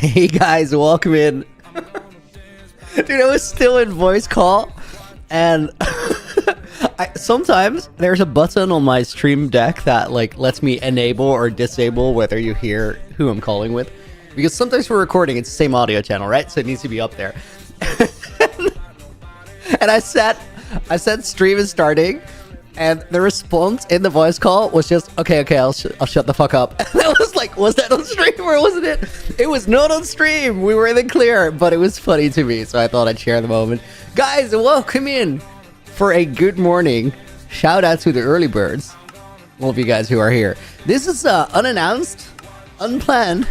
Hey guys, welcome in. Dude, I was still in voice call, and sometimes there's a button on my stream deck that like lets me enable or disable whether you hear who I'm calling with, because sometimes we're recording, it's the same audio channel, right? So it needs to be up there. And I said stream is starting, and the response in the voice call was just, okay, I'll shut the fuck up. And I was like, was that on stream or wasn't it? It was not on stream. We were in the clear, but it was funny to me, so I thought I'd share the moment. Guys, welcome in for a good morning. Shout out to the early birds. All of you guys who are here. This is unannounced, unplanned,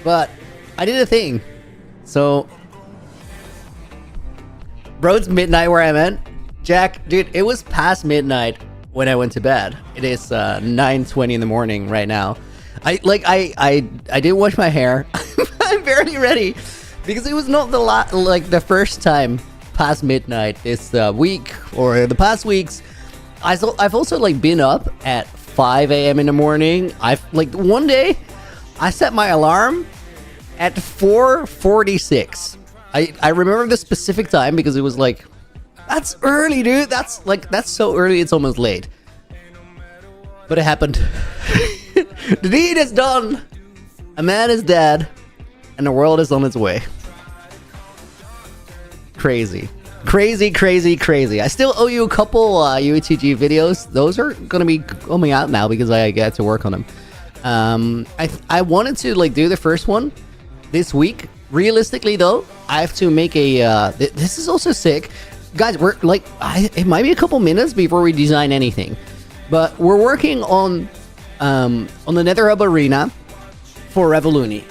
but I did a thing. So, bro, it's midnight where I'm at. Jack, dude, it was past midnight when I went to bed. It is 9:20 in the morning right now. I didn't wash my hair. I'm barely ready because it was not the first time past midnight this week or the past weeks. I've also like been up at 5 a.m. in the morning. One day I set my alarm at 4:46. I remember the specific time because it was like, that's early, dude. That's so early, it's almost late. But it happened. The deed is done. A man is dead, and the world is on its way. Crazy. I still owe you a couple UATG videos. Those are gonna be coming out now because I get to work on them. I wanted to like do the first one this week. Realistically, though, I have to make a. This is also sick. Guys, we're like, it might be a couple minutes before we design anything, but we're working on the Nether Hub Arena for Revoluni.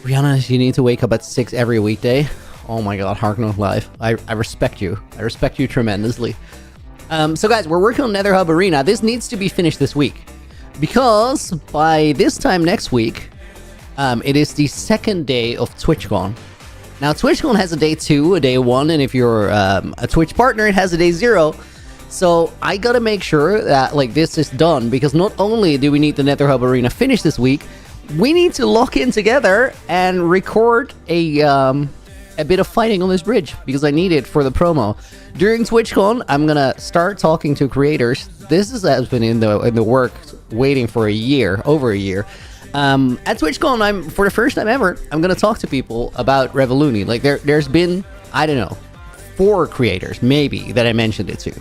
Rihanna, you need to wake up at 6 every weekday. Oh my god, Hark Not Live. I respect you. I respect you tremendously. So guys, we're working on Nether Hub Arena. This needs to be finished this week, because by this time next week, it is the second day of TwitchCon. Now, TwitchCon has a day 2, a day 1, and if you're a Twitch partner, it has a day 0. So I gotta make sure that like this is done, because not only do we need the Nether Hub Arena finished this week, we need to lock in together and record a bit of fighting on this bridge, because I need it for the promo. During TwitchCon, I'm gonna start talking to creators. This has been in the work, waiting for over a year. At TwitchCon, for the first time ever, I'm gonna talk to people about Revoluni. Like there's been, I don't know, 4 creators maybe that I mentioned it to,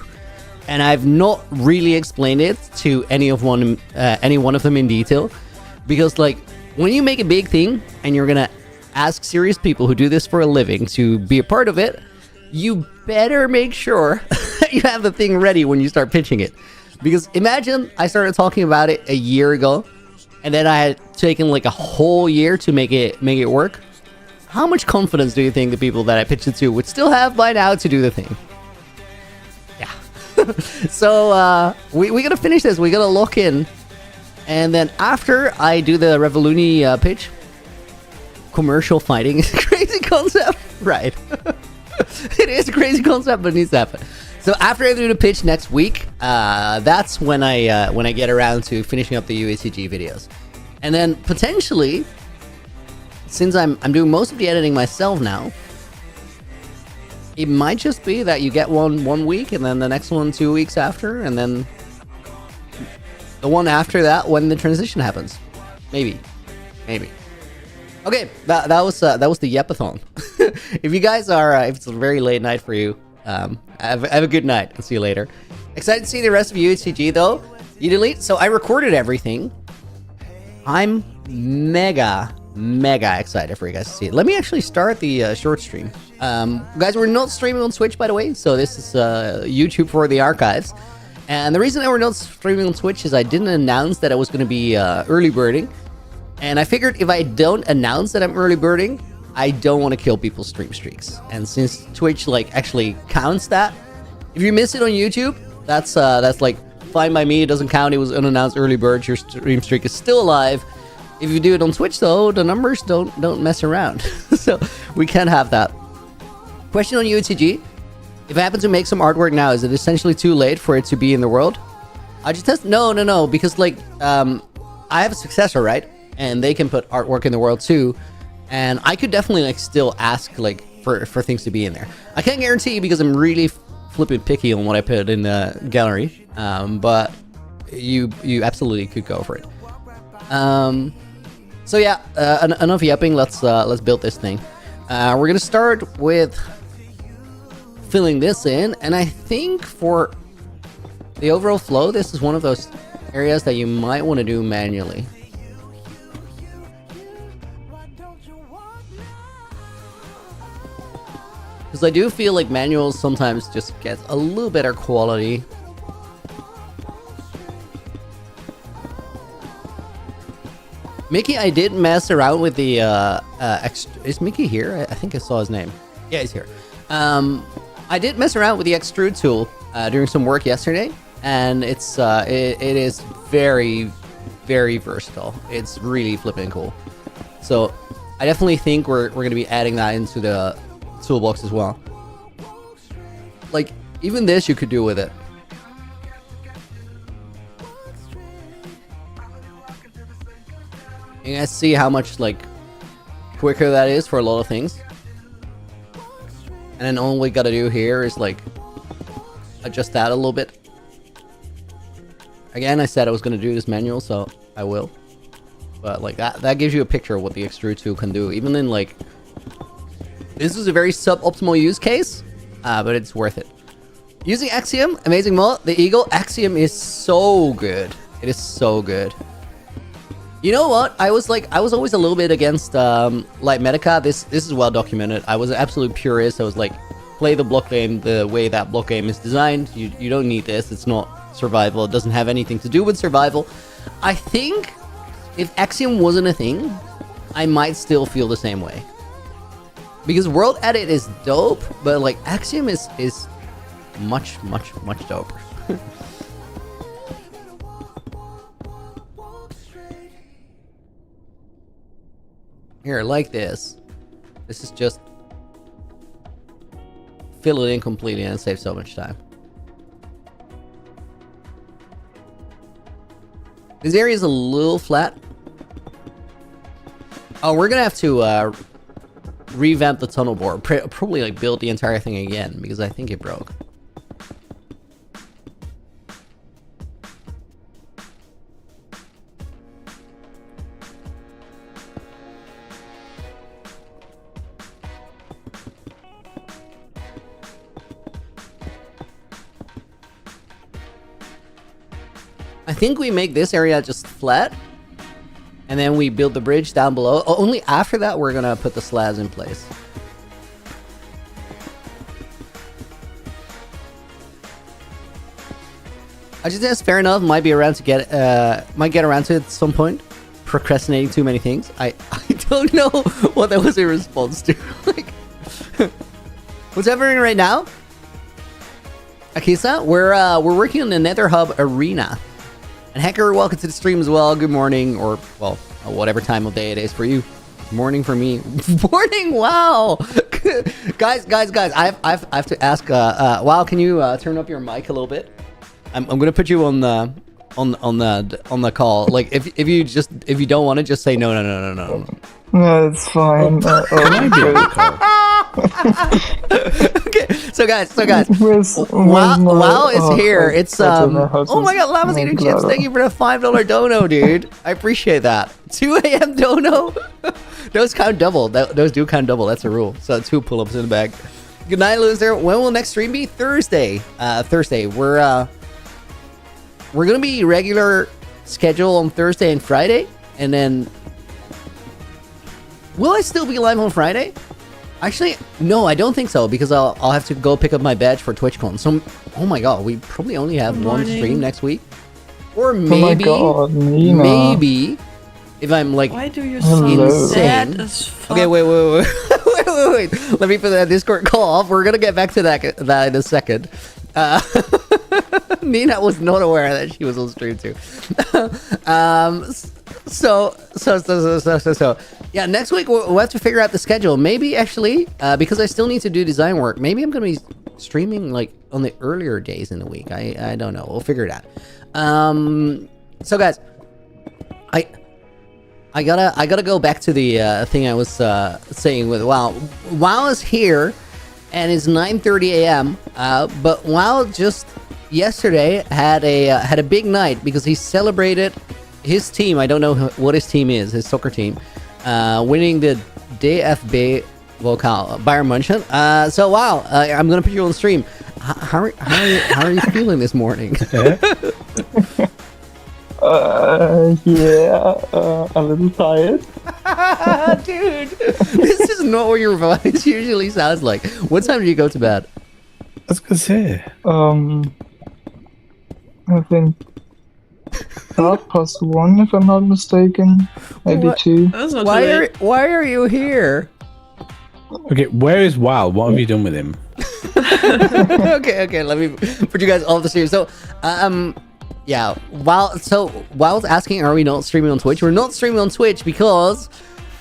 and I've not really explained it to any one of them in detail, because like when you make a big thing and you're gonna ask serious people who do this for a living to be a part of it, you better make sure that you have the thing ready when you start pitching it. Because imagine I started talking about it a year ago, and then I had taken like a whole year to make it work. How much confidence do you think the people that I pitched it to would still have by now to do the thing? Yeah. So we gotta finish this. We gotta lock in, and then after I do the Revoluni pitch, commercial fighting is a crazy concept, right? It is a crazy concept, but it needs to happen. So after I do the pitch next week, that's when I get around to finishing up the UACG videos, and then potentially, since I'm doing most of the editing myself now, it might just be that you get one week, and then the next one 2 weeks after, and then the one after that when the transition happens. Maybe. Okay, that was the Yepathon. If you guys are, if it's a very late night for you, have a good night. I'll see you later. Excited to see the rest of UHCG though. You delete. So I recorded everything. I'm mega excited for you guys to see it. Let me actually start the short stream. Guys, we're not streaming on Twitch, by the way. So this is YouTube for the archives. And the reason that we're not streaming on Twitch is I didn't announce that I was going to be early birding. And I figured if I don't announce that I'm early birding, I don't want to kill people's stream streaks. And since Twitch like actually counts that, if you miss it on YouTube, that's like fine by me. It doesn't count. It was unannounced early bird. Your stream streak is still alive. If you do it on Twitch though, the numbers don't mess around. So we can't have that. Question on UTG: if I happen to make some artwork now, is it essentially too late for it to be in the world? I just test. No, because like I have a successor, right? and they can put artwork in the world too. And I could definitely like still ask like for things to be in there. I can't guarantee because I'm really flipping picky on what I put in the gallery, but you absolutely could go for it. So yeah, enough yapping. Let's build this thing. We're gonna start with filling this in, and I think for the overall flow, this is one of those areas that you might want to do manually. Because I do feel like manuals sometimes just get a little better quality. Mickey, I did mess around with the is Mickey here? I think I saw his name. Yeah, he's here. I did mess around with the extrude tool during some work yesterday, and it is very, very versatile. It's really flipping cool. So I definitely think we're gonna be adding that into the toolbox as well. Like even this you could do with it. You guys see how much like quicker that is for a lot of things. And then all we gotta do here is like adjust that a little bit. Again, I said I was gonna do this manual, so I will. But like that gives you a picture of what the extrude tool can do. Even in like, this is a very suboptimal use case, but it's worth it. Using Axiom, amazing mod, the Eagle. Axiom is so good. It is so good. You know what? I was always a little bit against like Medica. This is well documented. I was an absolute purist. I was like, play the block game the way that block game is designed. You don't need this. It's not survival. It doesn't have anything to do with survival. I think if Axiom wasn't a thing, I might still feel the same way. Because World Edit is dope, but like Axiom is much doper. Here, like this. This is just fill it in completely and save so much time. This area is a little flat. Oh, we're gonna have to revamp the tunnel board. Probably like build the entire thing again because I think it broke. I think we make this area just flat, and then we build the bridge down below. Only after that we're gonna put the slabs in place. I just guess fair enough. Might get around to it at some point. Procrastinating too many things. I don't know what that was in response to. Like, what's happening right now? Akisa, we're working on the Nether Hub Arena. And Hacker, welcome to the stream as well. Good morning, or well, whatever time of day it is for you. Morning for me. Morning, wow. guys, I have to ask. Wow, can you turn up your mic a little bit? I'm gonna put you on the call. Like if you don't want to, just say no. No, it's fine. Can I be on the call? Okay, so guys, Wow is here. It's oh my god, Lava's eating chips. Thank you for the $5 dono, dude. I appreciate that. 2 a.m. dono. Those count double. Those do count double. That's a rule. So 2 pull-ups in the bag. Good night, loser. When will next stream be? Thursday. Thursday. We're gonna be regular schedule on Thursday and Friday, and then will I still be live on Friday? Actually, no, I don't think so, because I'll have to go pick up my badge for TwitchCon. So, oh my god, we probably only have one stream next week, or maybe, maybe if I'm like, why do you say that as fuck? Okay, wait. Let me put that Discord call off. We're gonna get back to that in a second. Nina was not aware that she was on stream too. So yeah, next week we'll have to figure out the schedule. Maybe actually, because I still need to do design work, maybe I'm gonna be streaming like on the earlier days in the week. I don't know. We'll figure it out. So guys, I gotta go back to the thing I was saying with WoW. WoW is here, and it's 9:30 a.m. But WoW just yesterday had a big night because he celebrated his team. I don't know what his team is, his soccer team, winning the DFB Pokal Bayern München. So wow, I'm gonna put you on stream. How are you feeling this morning? Yeah, a little tired. Dude, this is not what your voice usually sounds like. What time do you go to bed? I was gonna say. I think 1:30, if I'm not mistaken. Maybe What? 2. That's not Why too are late. you here? Okay, where is WoW? What have you done with him? okay, let me put you guys all the stream. So, yeah, while asking, are we not streaming on Twitch? We're not streaming on Twitch because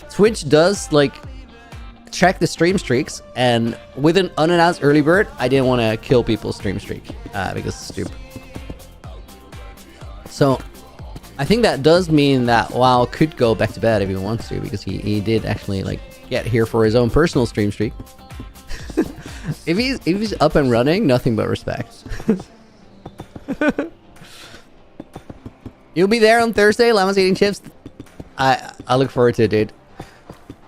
Twitch does like check the stream streaks, and with an unannounced early bird, I didn't want to kill people's stream streak because it's stupid. So, I think that does mean that WoW could go back to bed if he wants to, because he did actually like get here for his own personal stream streak. If he's up and running, nothing but respect. You'll be there on Thursday, Llama's eating chips. I look forward to it, dude.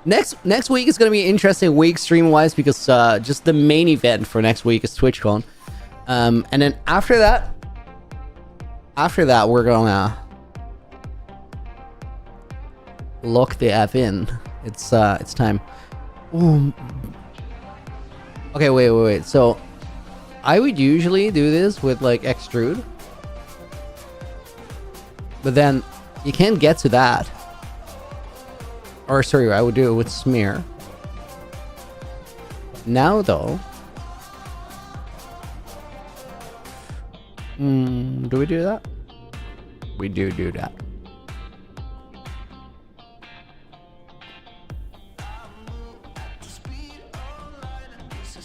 Next week is gonna be an interesting week stream wise because just the main event for next week is TwitchCon, and then after that we're gonna lock the F in. It's time. Ooh. Okay, wait. So I would usually do this with like extrude, but then you can't get to that. Or sorry, I would do it with smear. Now though, do we do that? We do that.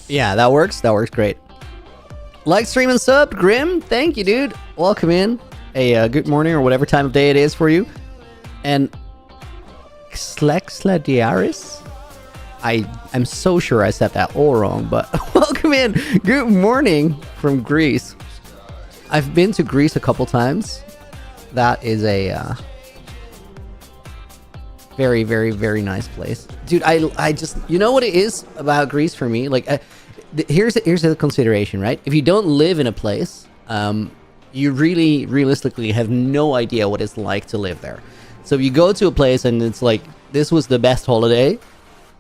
Yeah, that works. That works great. Like, stream, and sub, Grim. Thank you, dude. Welcome in. A good morning or whatever time of day it is for you. And Slexladiaris. I'm so sure I said that all wrong, but welcome in. Good morning from Greece. I've been to Greece a couple times. That is a very, very, very nice place, dude. I just, you know what it is about Greece for me? Like, here's the consideration, right? If you don't live in a place, you really realistically have no idea what it's like to live there. So if you go to a place and it's like, this was the best holiday,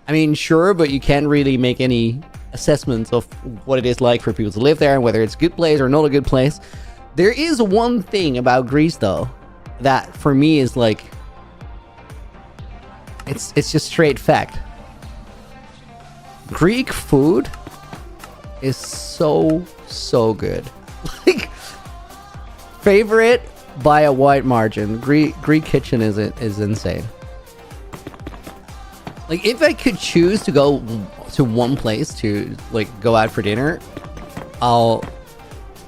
I mean, sure, but you can't really make any assessments of what it is like for people to live there and whether it's a good place or not a good place. There is one thing about Greece though that for me is like, it's just straight fact. Greek food is so good. Like, favorite by a wide margin. Greek kitchen is insane. Like, if I could choose to go to one place to like go out for dinner,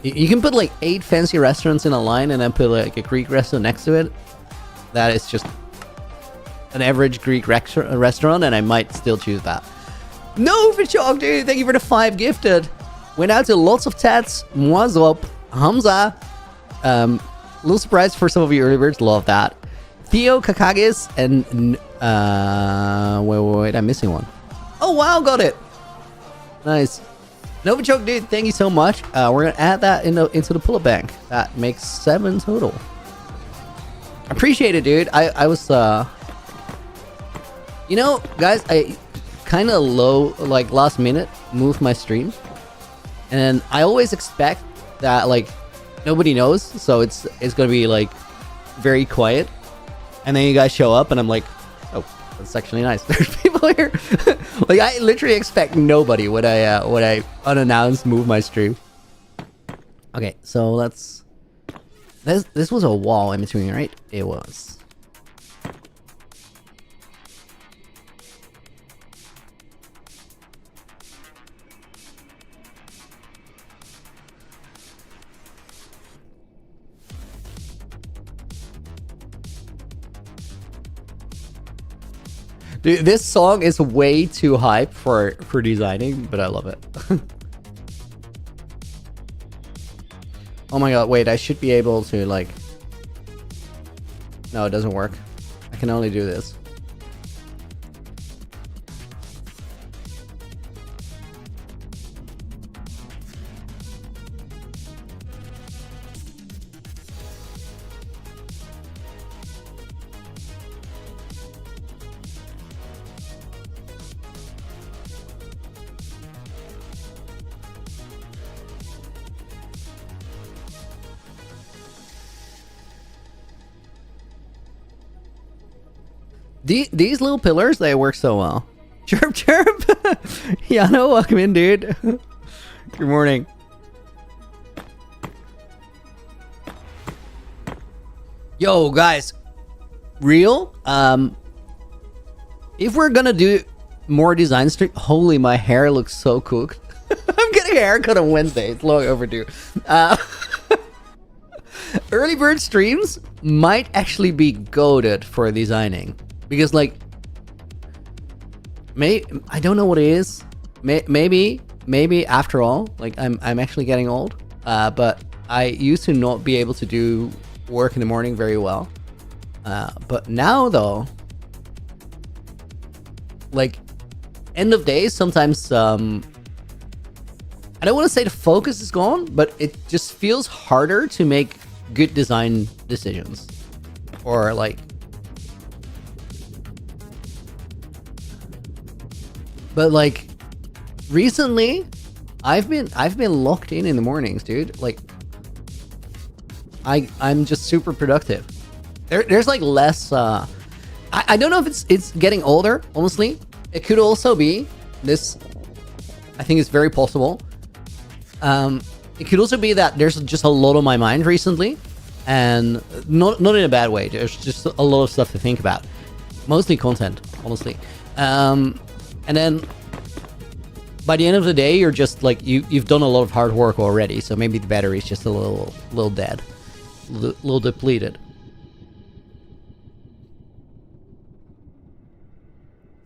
you can put like 8 fancy restaurants in a line and then put like a Greek restaurant next to it. That is just an average Greek restaurant, and I might still choose that. No, Vichok, dude, thank you for the 5 gifted. Went out to lots of tats. Mwazop, Hamza. Little surprise for some of you early birds. Love that. Theo Kakagis and wait, I'm missing one. Oh wow, got it. Nice. Novichok, dude, thank you so much. We're gonna add that into the pull-up bank. That makes 7 total. Appreciate it, dude. I was you know, guys, I kind of like last minute moved my stream, and I always expect that like nobody knows, so it's gonna be like very quiet, and then you guys show up and I'm like, oh, that's actually nice. There's people here. Like, I literally expect nobody when I unannounced move my stream. Okay, so this was a wall in between, right? It was. Dude, this song is way too hype for designing, but I love it. Oh my god, wait, I should be able to like... No, it doesn't work. I can only do this. These little pillars, they work so well. Chirp, chirp. Yano, welcome in, dude. Good morning. Yo, guys. Real? If we're gonna do more design stream... Holy, my hair looks so cooked. I'm getting a haircut on Wednesday. It's long overdue. Early bird streams might actually be goated for designing. Because like, I don't know what it is. Maybe after all, like I'm actually getting old. But I used to not be able to do work in the morning very well. But now though, like end of days, sometimes I don't want to say the focus is gone, but it just feels harder to make good design decisions, or like. But like, recently, I've been locked in the mornings, dude. Like, I'm just super productive. There's like less. I don't know if it's getting older. Honestly, it could also be this. I think it's very possible. It could also be that there's just a lot on my mind recently, and not in a bad way. There's just a lot of stuff to think about. Mostly content, honestly. And then by the end of the day, you're just like you've done a lot of hard work already. So maybe the battery's just a little dead, little depleted.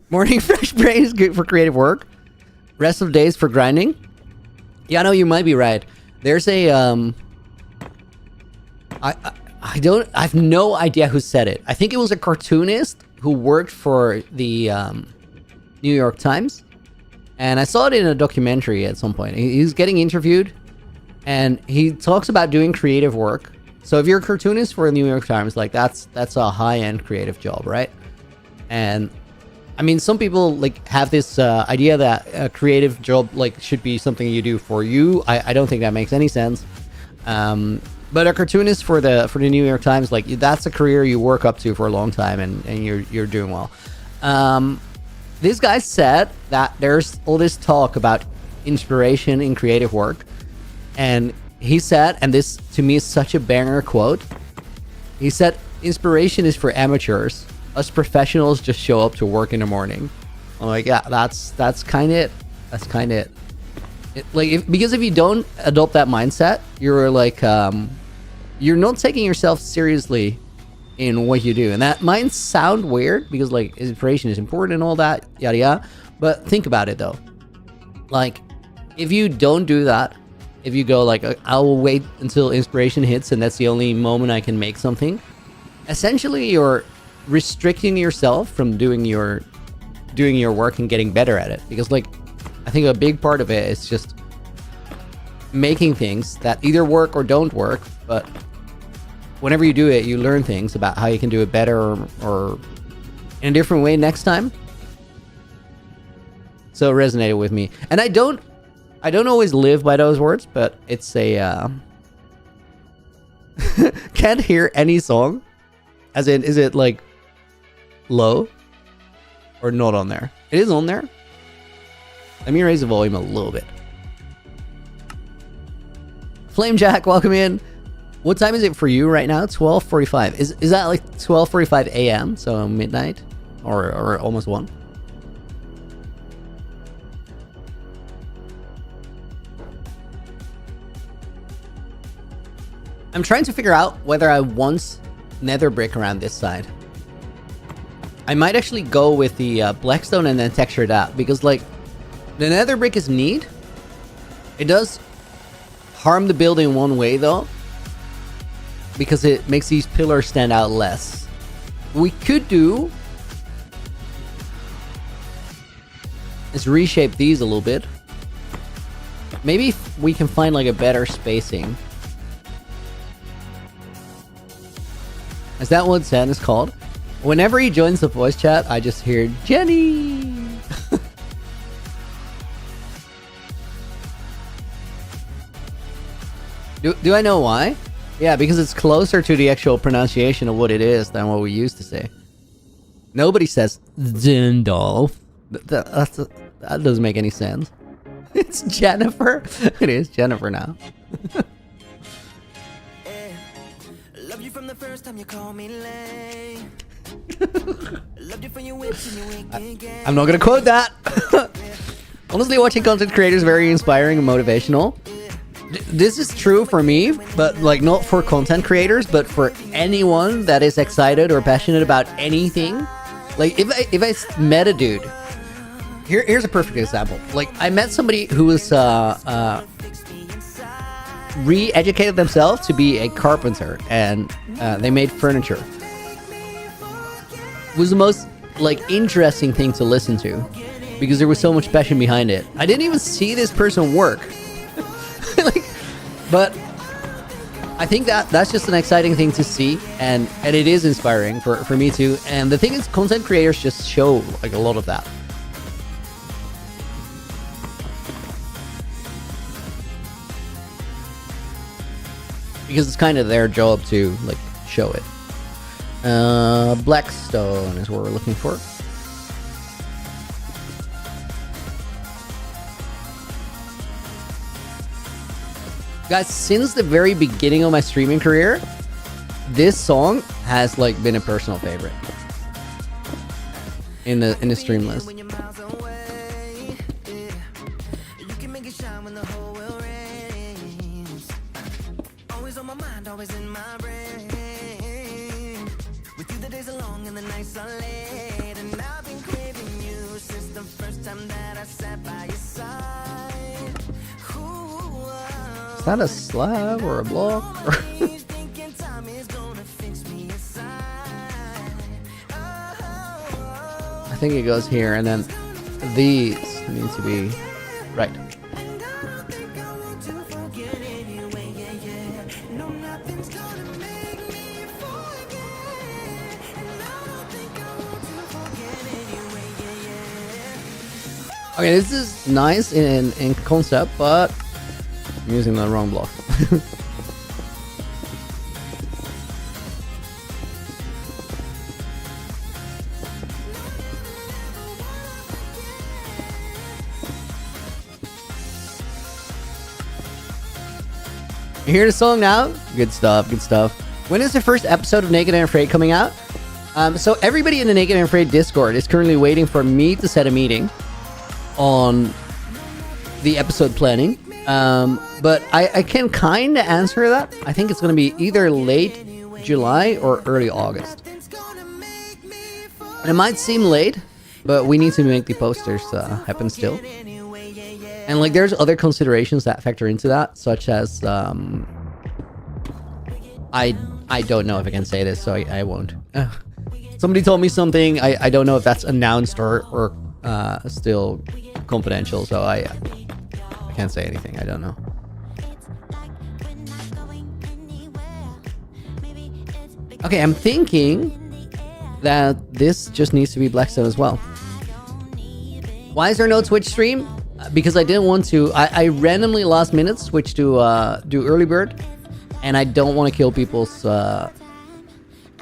Morning fresh brain is good for creative work. Rest of days for grinding. Yeah, I know you might be right. There's a I've no idea who said it. I think it was a cartoonist who worked for the New York Times, and I saw it in a documentary at some point. He's getting interviewed, and he talks about doing creative work. So if you're a cartoonist for the New York Times, like that's a high-end creative job, right? And I mean, some people like have this idea that a creative job like should be something you do for you. I don't think that makes any sense. But a cartoonist for the New York Times, like that's a career you work up to for a long time, and you're doing well. This guy said that there's all this talk about inspiration in creative work, and he said, and this to me is such a banger quote. He said, "Inspiration is for amateurs. Us professionals just show up to work in the morning." I'm like, yeah, that's kind of it. That's kind of it. Because if you don't adopt that mindset, you're like, you're not taking yourself seriously in what you do. And that might sound weird because like inspiration is important and all that, yada yada. But think about it though. Like, if you don't do that, if you go like, I'll wait until inspiration hits and that's the only moment I can make something, essentially you're restricting yourself from doing your work and getting better at it. Because like, I think a big part of it is just making things that either work or don't work, but whenever you do it, you learn things about how you can do it better or in a different way next time. So it resonated with me. And I don't always live by those words, but it's a can't hear any song. As in, is it like low or not on there? It is on there. Let me raise the volume a little bit. Flame Jack, welcome in. What time is it for you right now? 12:45. Is that like 12:45 a.m.? So midnight or almost 1? I'm trying to figure out whether I want nether brick around this side. I might actually go with the blackstone and then texture it out, because like the nether brick is neat. It does harm the building one way though, because it makes these pillars stand out less. We could do is reshape these a little bit. Maybe we can find like a better spacing. Is that what Sam is called? Whenever he joins the voice chat, I just hear Jenny. Do I know why? Yeah, because it's closer to the actual pronunciation of what it is than what we used to say. Nobody says Zindolf. That doesn't make any sense. It's Jennifer. It is Jennifer now. Love you from the first time you call me late. Loved you for your wits and your winking. I'm not gonna quote that. Honestly, watching content creators is very inspiring and motivational. This is true for me, but like not for content creators, but for anyone that is excited or passionate about anything. Like if I met a dude, here's a perfect example. Like I met somebody who was re-educated themselves to be a carpenter, and they made furniture. It was the most like interesting thing to listen to, because there was so much passion behind it. I didn't even see this person work. Like, but I think that's just an exciting thing to see, and it is inspiring for me too. And the thing is, content creators just show like a lot of that. Because it's kind of their job to like show it. Blackstone is what we're looking for. Guys, since the very beginning of my streaming career, this song has like been a personal favorite in the stream list. Is that a slab or a block? I think it goes here, and then these need to be right. Okay, this is nice in concept, but I'm using the wrong block. You hear the song now? Good stuff, good stuff. When is the first episode of Naked and Afraid coming out? So everybody in the Naked and Afraid Discord is currently waiting for me to set a meeting on the episode planning. But I can kind of answer that. I think it's going to be either late July or early August. And it might seem late, but we need to make the posters happen still. And like there's other considerations that factor into that, such as I don't know if I can say this, so I won't. Somebody told me something. I don't know if that's announced or still confidential, so I can't say anything. I don't know. Okay, I'm thinking that this just needs to be Blackstone as well. Why is there no Twitch stream? Because I didn't want to. I randomly last minute switched to do early bird, and I don't want to kill people's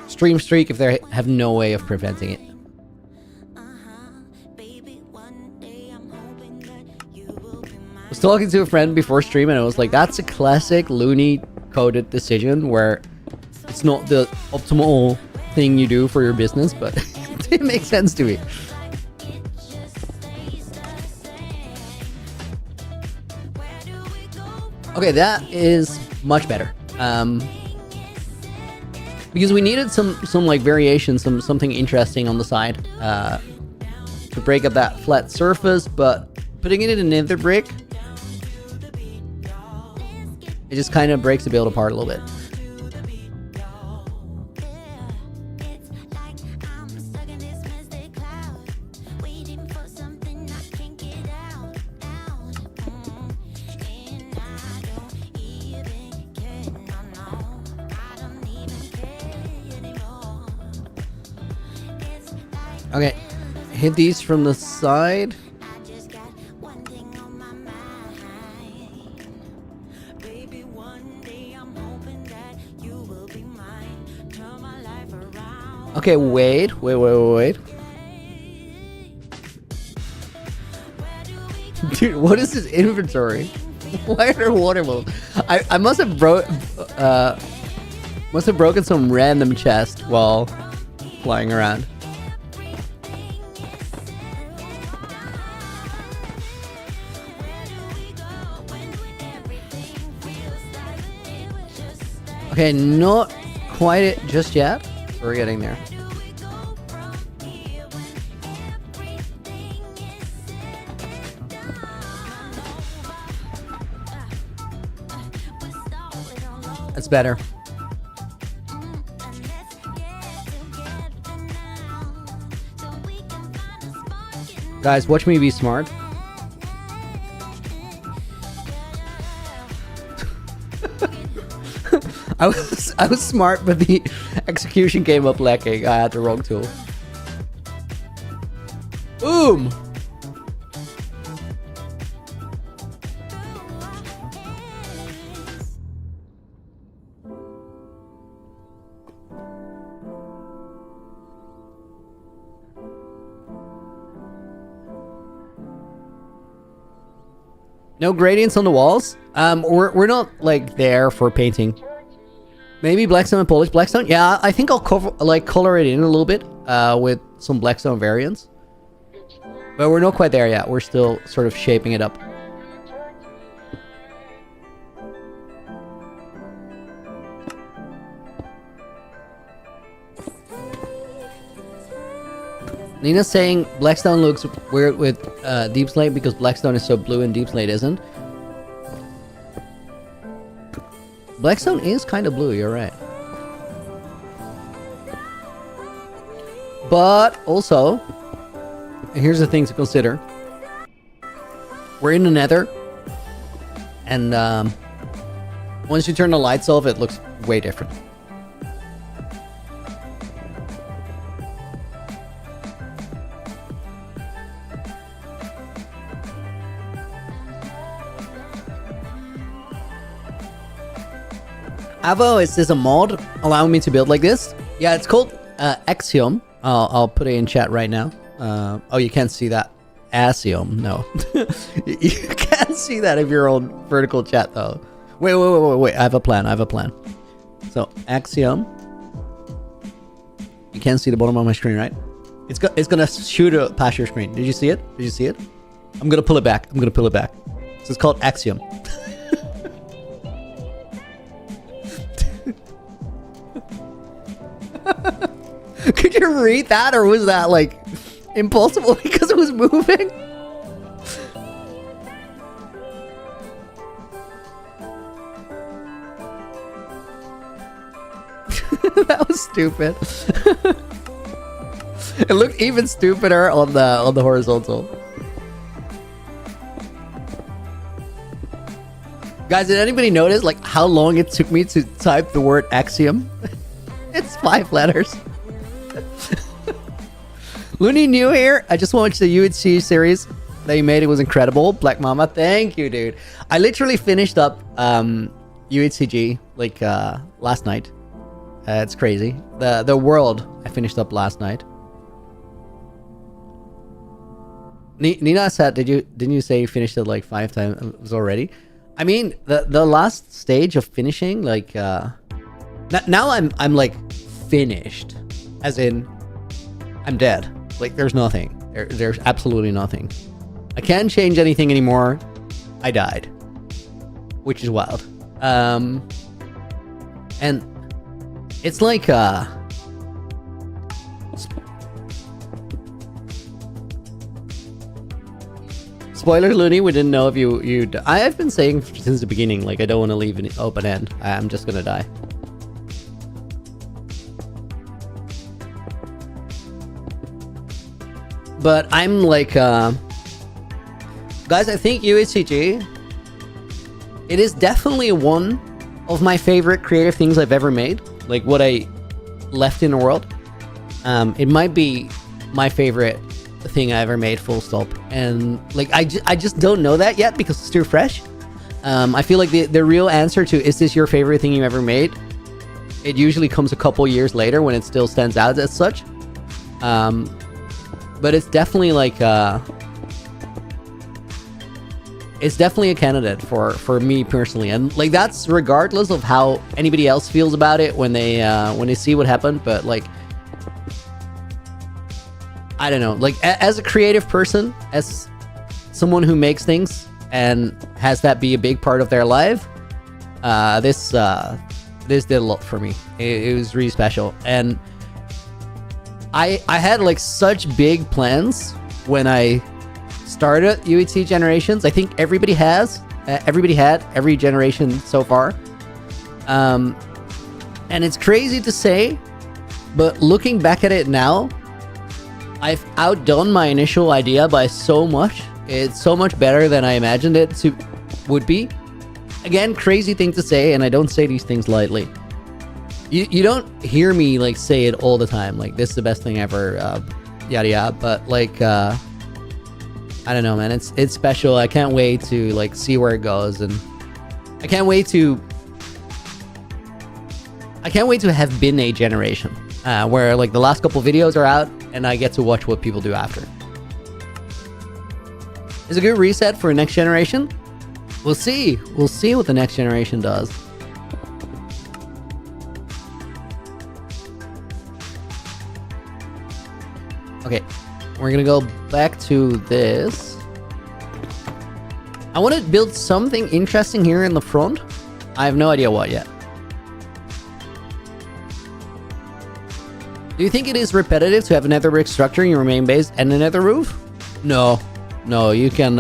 stream streak if they have no way of preventing it. I was talking to a friend before stream, and I was like, that's a classic loony coded decision where it's not the optimal thing you do for your business, but it makes sense to me. Okay, that is much better. because we needed some like variation, something interesting on the side to break up that flat surface. But putting it in a nether brick, it just kind of breaks the build apart a little bit. Okay, hit these from the side. Okay, wait. Dude, what is this inventory? Why are there watermelons? I must have broken some random chest while flying around. Okay, not quite it just yet. We're getting there. That's better. Guys, watch me be smart. I was smart, but the execution came up lacking. I had the wrong tool. Boom! No gradients on the walls? We're not like there for painting. Maybe blackstone and polished blackstone. Yeah, I think I'll color it in a little bit with some blackstone variants. But we're not quite there yet. We're still sort of shaping it up. Nina's saying blackstone looks weird with deep slate because blackstone is so blue and deep slate isn't. Blackstone is kind of blue, you're right. But also, and here's the thing to consider. We're in the Nether, and once you turn the lights off, it looks way different. Avo, is this a mod allowing me to build like this? Yeah, it's called Axiom. I'll put it in chat right now. Oh, you can't see that. Axiom, no. You can't see that if you're on vertical chat, though. Wait. I have a plan. So, Axiom. You can't see the bottom of my screen, right? It's gonna shoot past your screen. Did you see it? I'm gonna pull it back. So it's called Axiom. Could you read that, or was that like impossible because it was moving? That was stupid. It looked even stupider on the horizontal. Guys, did anybody notice like how long it took me to type the word axiom? It's 5 letters. Looney new here. I just watched the UHC series that you made. It was incredible. Black Mama, thank you, dude. I literally finished up UHCG like last night. It's crazy. The world I finished up last night. Nina said, didn't you say you finished it like 5 times already? I mean, the last stage of finishing, like now I'm like finished, as in I'm dead. Like there's nothing. There's absolutely nothing. I can't change anything anymore. I died, which is wild. And It's like spoiler, Looney. We didn't know if you. I've been saying since the beginning, like I don't want to leave an open end. I'm just gonna die. But I'm like, guys. I think UHCG. It is definitely one of my favorite creative things I've ever made. Like what I left in the world. It might be my favorite thing I ever made, full stop. And like I just don't know that yet because it's too fresh. I feel like the real answer to is this your favorite thing you ever made, it usually comes a couple years later when it still stands out as such. But it's definitely like it's definitely a candidate for me personally, and like that's regardless of how anybody else feels about it when they see what happened. But like, I don't know, like as a creative person, as someone who makes things and has that be a big part of their life, this did a lot for me. It was really special, and I had like such big plans when I started UHC Generations. I think everybody has. Everybody had every generation so far. And it's crazy to say, but looking back at it now, I've outdone my initial idea by so much. It's so much better than I imagined it would be. Again, crazy thing to say, and I don't say these things lightly. You don't hear me like say it all the time, like this is the best thing ever, yada yada. But like, I don't know, man. It's special. I can't wait to like see where it goes, and I can't wait to have been a generation where like the last couple videos are out, and I get to watch what people do after. It's a good reset for next generation. We'll see. We'll see what the next generation does. Okay, we're gonna go back to this. I want to build something interesting here in the front. I have no idea what yet. Do you think it is repetitive to have a nether brick structure in your main base and a nether roof? No, you can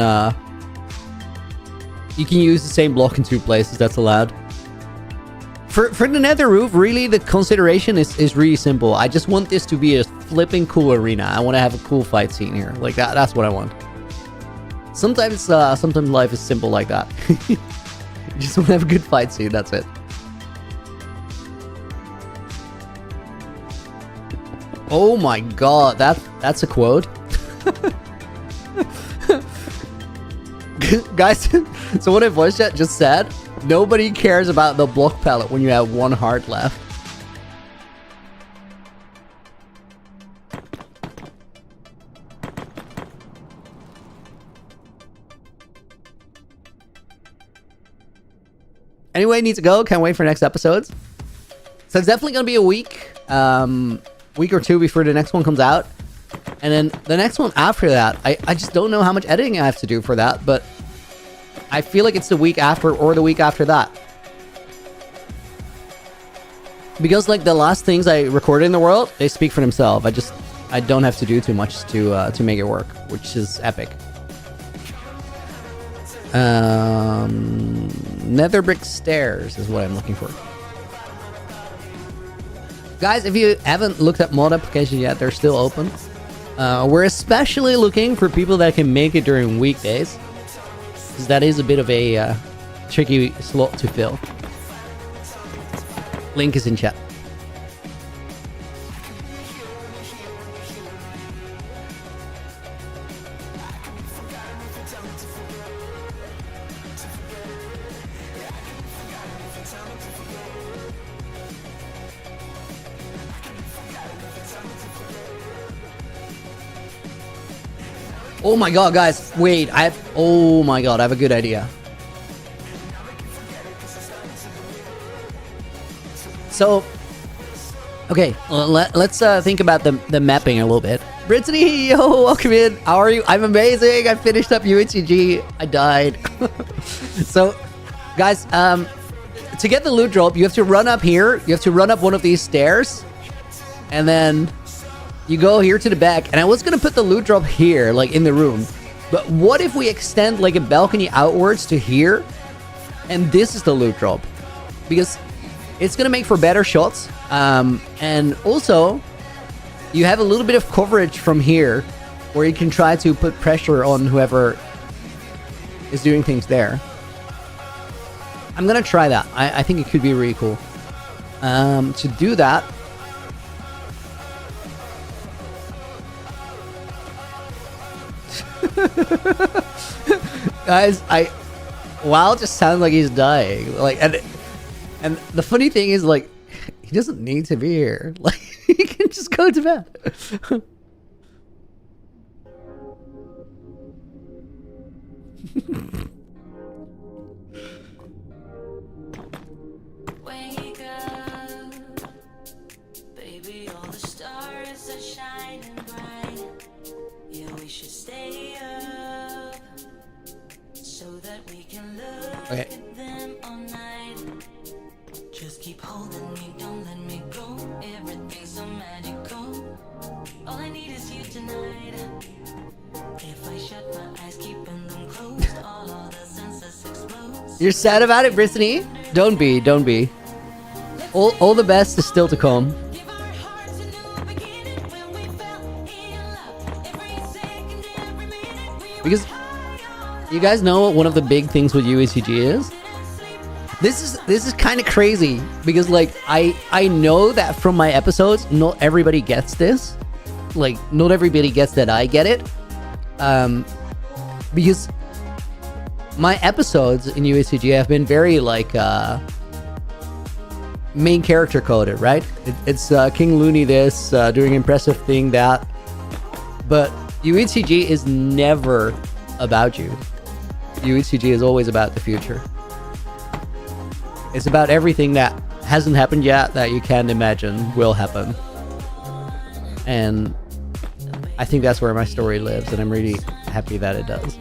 use the same block in two places. That's allowed. For the nether roof, really the consideration is really simple. I just want this to be a flipping cool arena. I want to have a cool fight scene here. Like that's what I want. Sometimes life is simple like that. You just want to have a good fight scene, that's it. Oh my god, that's a quote. Guys, so what I voice chat just said, nobody cares about the block palette when you have one heart left. Anyway, need to go. Can't wait for next episodes. So it's definitely going to be a week or two before the next one comes out. And then the next one after that, I just don't know how much editing I have to do for that, but I feel like it's the week after or the week after that. Because like the last things I recorded in the world, they speak for themselves. I don't have to do too much to make it work, which is epic. Nether brick stairs is what I'm looking for. Guys, if you haven't looked at mod applications yet, they're still open. We're especially looking for people that can make it during weekdays, because that is a bit of a tricky slot to fill. Link is in chat. Oh my god, guys, wait, oh my god, I have a good idea. So, okay, let's think about the mapping a little bit. Brittany, yo, welcome in. How are you? I'm amazing. I finished up UHCG. I died. So, guys, to get the loot drop, you have to run up here. You have to run up one of these stairs. And then you go here to the back. And I was going to put the loot drop here, like in the room. But what if we extend like a balcony outwards to here? And this is the loot drop. Because it's going to make for better shots. And also, you have a little bit of coverage from here where you can try to put pressure on whoever is doing things there. I'm going to try that. I think it could be really cool. To do that, guys, WoW just sounds like he's dying. Like, and the funny thing is, like, he doesn't need to be here. Like, he can just go to bed. Wake up, baby, all the stars are shining bright. Yeah, we should stay up so that we can look Okay. at them all night. Just keep holding me, don't let me go. Everything's so magical. All I need is you tonight. If I shut my eyes, keeping them closed, all the senses explode. You're sad about it, Brittany? Don't be, don't be. All the best is still to come. Give our hearts a new beginning when we fell in love. Every second, every minute we were Because you guys know what one of the big things with UACG is? This is kind of crazy because like I know that from my episodes, not everybody gets this. Like not everybody gets that I get it. Because my episodes in UACG have been very like main character coded, right? It's King Looney this, doing impressive thing that. But UACG is never about you. UACG is always about the future. It's about everything that hasn't happened yet that you can't imagine will happen. And I think that's where my story lives, and I'm really happy that it does.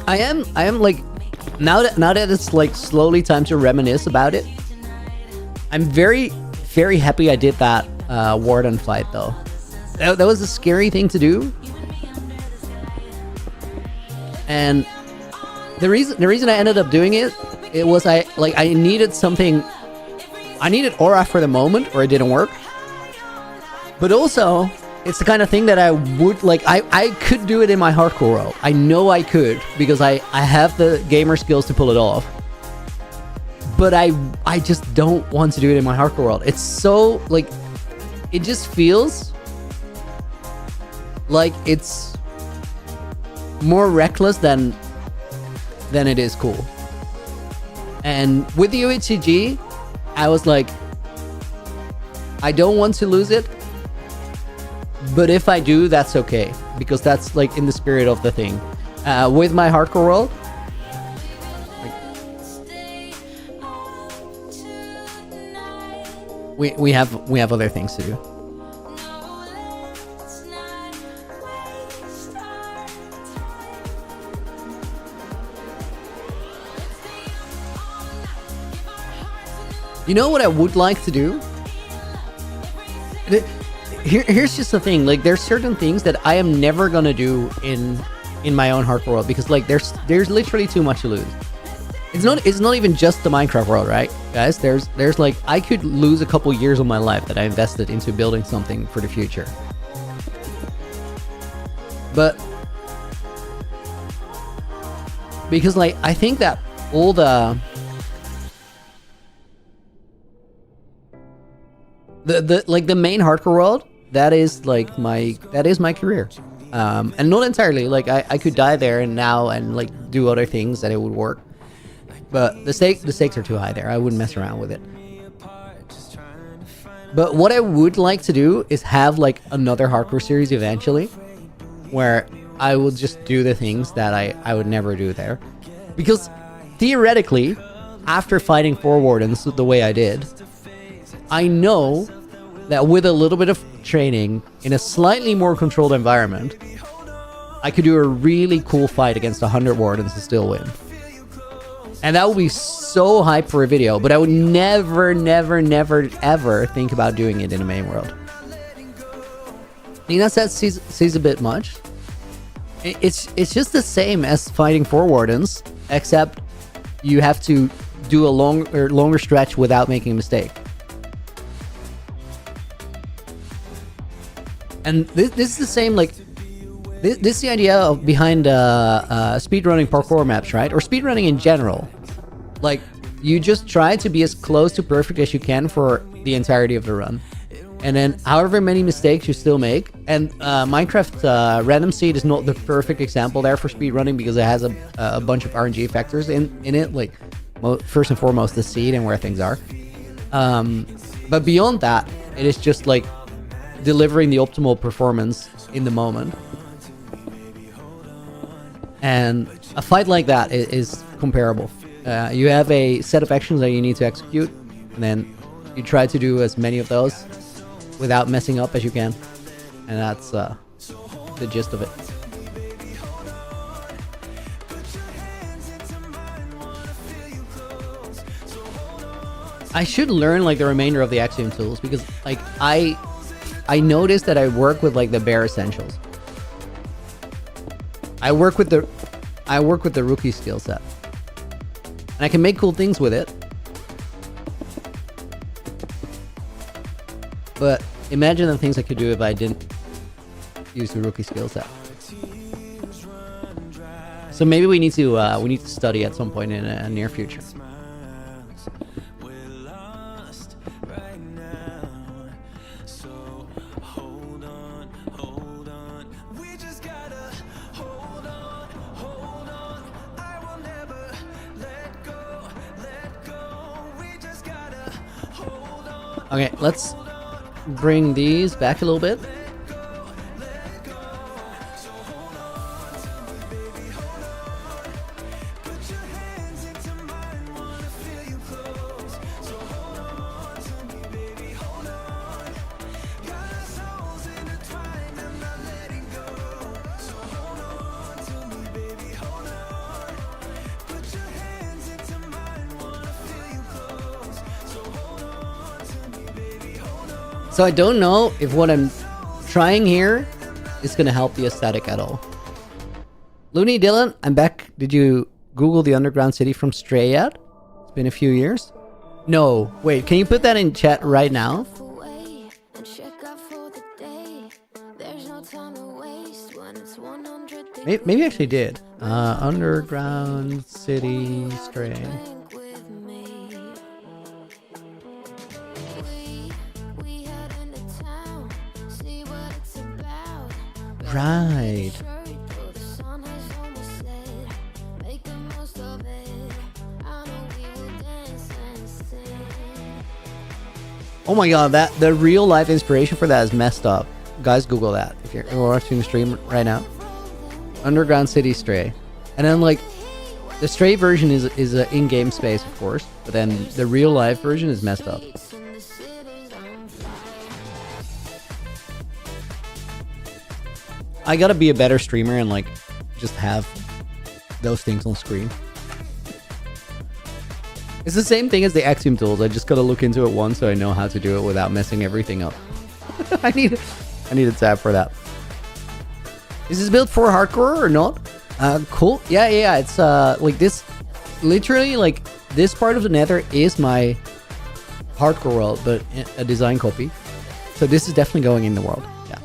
I am like now that it's like slowly time to reminisce about it. I'm very, very happy I did that Warden fight though. That was a scary thing to do. And the reason I ended up doing it was I needed something. I needed aura for the moment, or it didn't work. But also, it's the kind of thing that I would like. I could do it in my hardcore role. I know I could because I have the gamer skills to pull it off. But I just don't want to do it in my hardcore world. It's so like, it just feels like it's more reckless than it is cool. And with the UHCG, I was like, I don't want to lose it, but if I do, that's okay, because that's like in the spirit of the thing. With my hardcore world, we have other things to do. You know what I would like to do? Here's just the thing. Like, there's certain things that I am never gonna do in my own hardcore world because like there's literally too much to lose. It's not even just the Minecraft world, right, guys? There's like I could lose a couple years of my life that I invested into building something for the future. But because like I think that all the like the main hardcore world, that is my career. And not entirely, like I could die there and now and like do other things that it would work. But the stakes are too high there. I wouldn't mess around with it. But what I would like to do is have like another hardcore series eventually, where I will just do the things that I would never do there. Because theoretically, after fighting 4 wardens the way I did, I know that with a little bit of training in a slightly more controlled environment, I could do a really cool fight against 100 wardens and still win. And that would be so hype for a video, but I would never, ever think about doing it in the main world. Nina says sees a bit much. It's just the same as fighting 4 wardens, except you have to do a longer stretch without making a mistake. And this is the same, like, this is the idea of behind speedrunning parkour maps, right? Or speedrunning in general. Like, you just try to be as close to perfect as you can for the entirety of the run. And then however many mistakes you still make. And Minecraft Random Seed is not the perfect example there for speedrunning because it has a bunch of RNG factors in it. Like, first and foremost, the seed and where things are. But beyond that, it is just like delivering the optimal performance in the moment. And a fight like that is comparable. You have a set of actions that you need to execute, and then you try to do as many of those without messing up as you can. And that's the gist of it. I should learn like the remainder of the Axiom tools because like I noticed that I work with like the bare essentials. I work with the rookie skill set. And I can make cool things with it. But imagine the things I could do if I didn't use the rookie skill set. So maybe we need to study at some point in a near future. Okay, let's bring these back a little bit. So I don't know if what I'm trying here is going to help the aesthetic at all. Looney Dylan, I'm back. Did you Google the underground city from Stray yet? It's been a few years. No, wait, can you put that in chat right now? Maybe I actually did. Underground city Stray. Right. Oh my god, the real life inspiration for that is messed up. Guys, Google that if you're watching the stream right now. Underground City Stray. And then like the Stray version is an in-game space, of course, but then the real life version is messed up. I gotta be a better streamer and like just have those things on screen. It's the same thing as the Axiom tools. I just gotta look into it once so I know how to do it without messing everything up. I need a tab for that. Is this built for hardcore or not? Cool. Yeah. It's like this. Literally, like this part of the Nether is my hardcore world, but a design copy. So this is definitely going in the world. Yeah.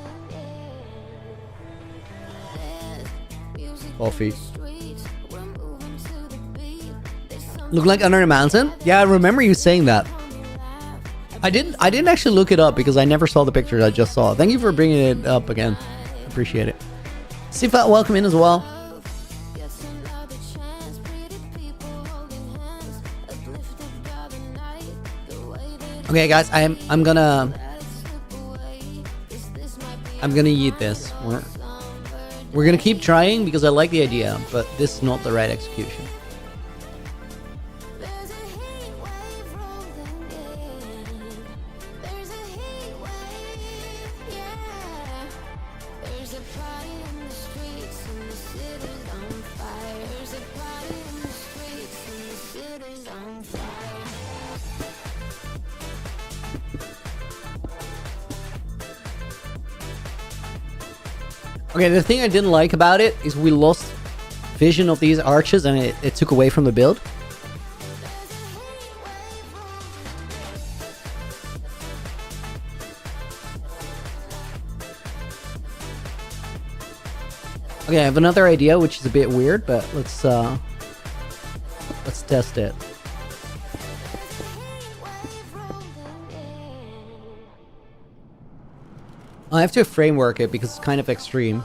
Coffee. Look like under a mountain? Yeah, I remember you saying that. I didn't actually look it up because I never saw the pictures. I just saw it. Thank you for bringing it up again. Appreciate it. Sifa, welcome in as well. Okay, guys, I'm gonna eat this. We're gonna keep trying because I like the idea, but this is not the right execution. Okay, the thing I didn't like about it is we lost vision of these arches and it took away from the build. Okay, I have another idea, which is a bit weird, but let's test it. I have to framework it because it's kind of extreme.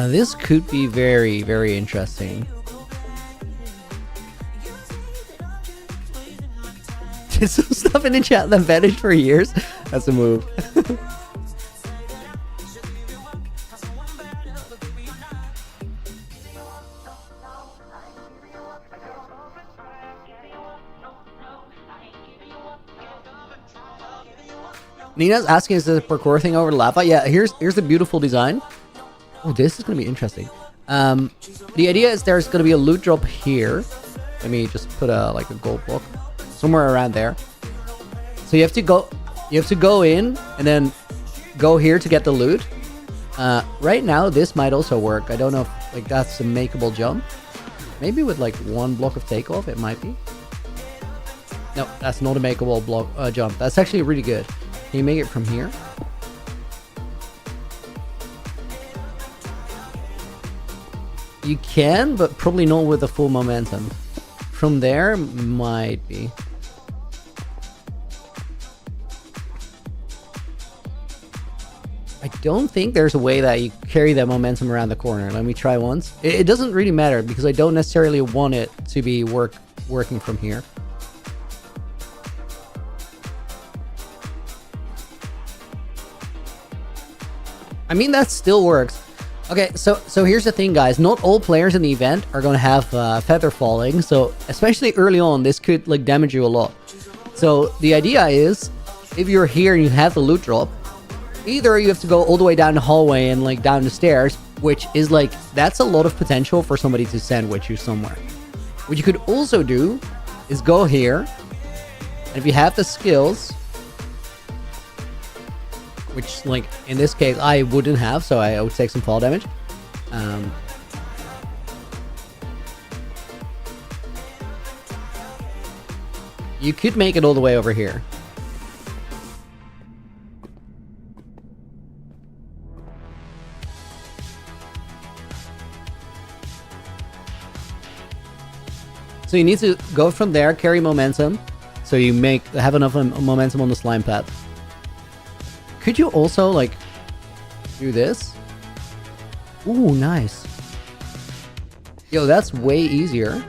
This could be very, very interesting. Did some stuff in the chat that vanished for years? That's a move. Nina's asking, is the parkour thing over lava? Yeah, here's the beautiful design. Oh, this is gonna be interesting. The idea is there's gonna be a loot drop here. Let me just put like a gold block somewhere around there. So you have to go in and then go here to get the loot. Right now this might also work. I don't know if like that's a makeable jump. Maybe with like one block of takeoff it might be. No, that's not a makeable block jump. That's actually really good. Can you make it from here? You can, but probably not with the full momentum. From there, might be. I don't think there's a way that you carry that momentum around the corner. Let me try once. It doesn't really matter because I don't necessarily want it to be working from here. I mean, that still works. Okay, so here's the thing, guys. Not all players in the event are going to have feather falling. So especially early on, this could like damage you a lot. So the idea is, if you're here and you have the loot drop, either you have to go all the way down the hallway and like down the stairs, which is like, that's a lot of potential for somebody to sandwich you somewhere. What you could also do is go here, and if you have the skills, which, like, in this case, I wouldn't have, so I would take some fall damage. You could make it all the way over here. So you need to go from there, carry momentum, so you have enough momentum on the slime pad. Could you also, like, do this? Ooh, nice. Yo, that's way easier.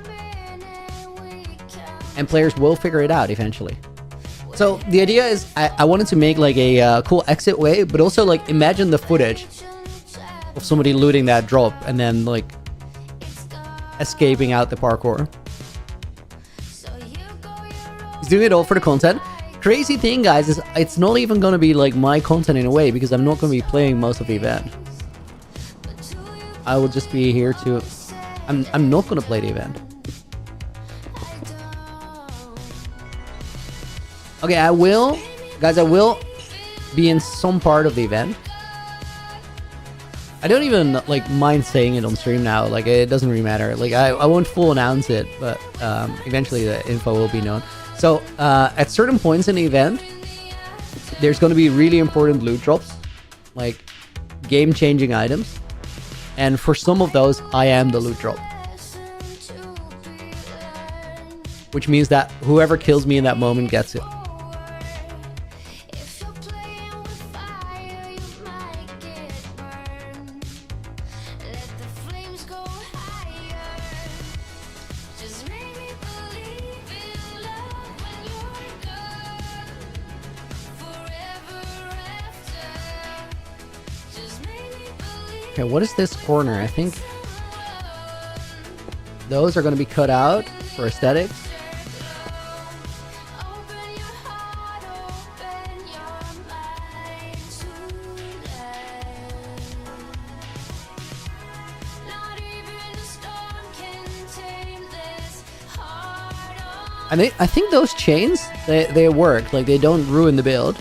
And players will figure it out eventually. So the idea is, I wanted to make, like, a cool exit way, but also, like, imagine the footage of somebody looting that drop and then, like, escaping out the parkour. He's doing it all for the content. Crazy thing, guys, is it's not even going to be like my content in a way, because I'm not going to be playing most of the event. I will just be here to... I'm not going to play the event. Okay, I will... Guys, I will be in some part of the event. I don't even, like, mind saying it on stream now. Like, it doesn't really matter. Like, I won't full announce it, but eventually the info will be known. So, at certain points in the event, there's going to be really important loot drops. Like, game-changing items. And for some of those, I am the loot drop. Which means that whoever kills me in that moment gets it. Okay, what is this corner? I think those are going to be cut out for aesthetics. I think those chains, they work. Like, they don't ruin the build.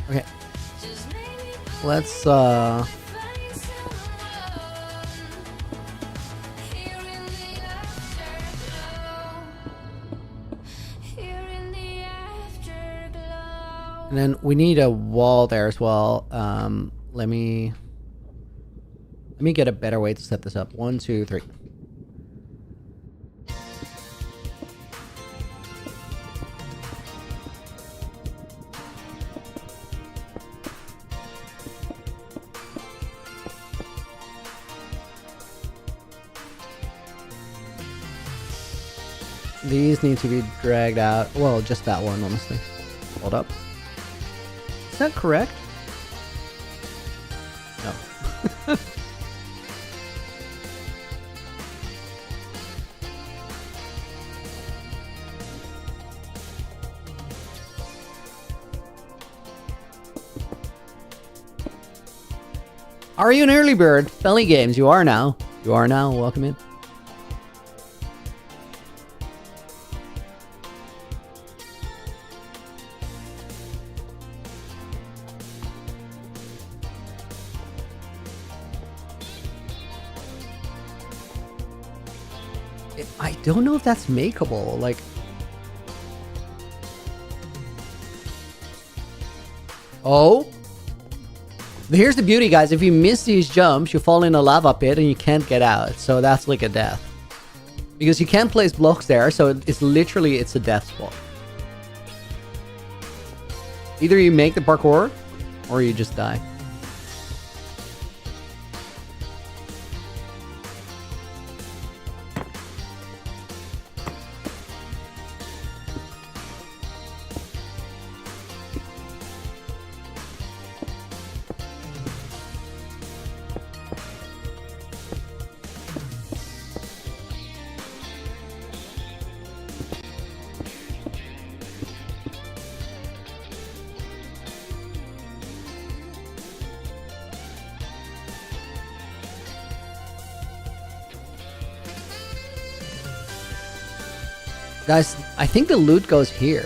Okay. Let's and then we need a wall there as well. Let me get a better way to set this up. 1, 2, 3. These need to be dragged out. Well, just that one, honestly. Hold up. Is that correct? No. Are you an early bird? Felly Games, you are now. You are now. Welcome in. I don't know if that's makeable. Like, oh, here's the beauty, guys. If you miss these jumps, you fall in a lava pit and you can't get out. So that's like a death, because you can't place blocks there. So it's literally, it's a death spot. Either you make the parkour or you just die. Guys, I think the loot goes here.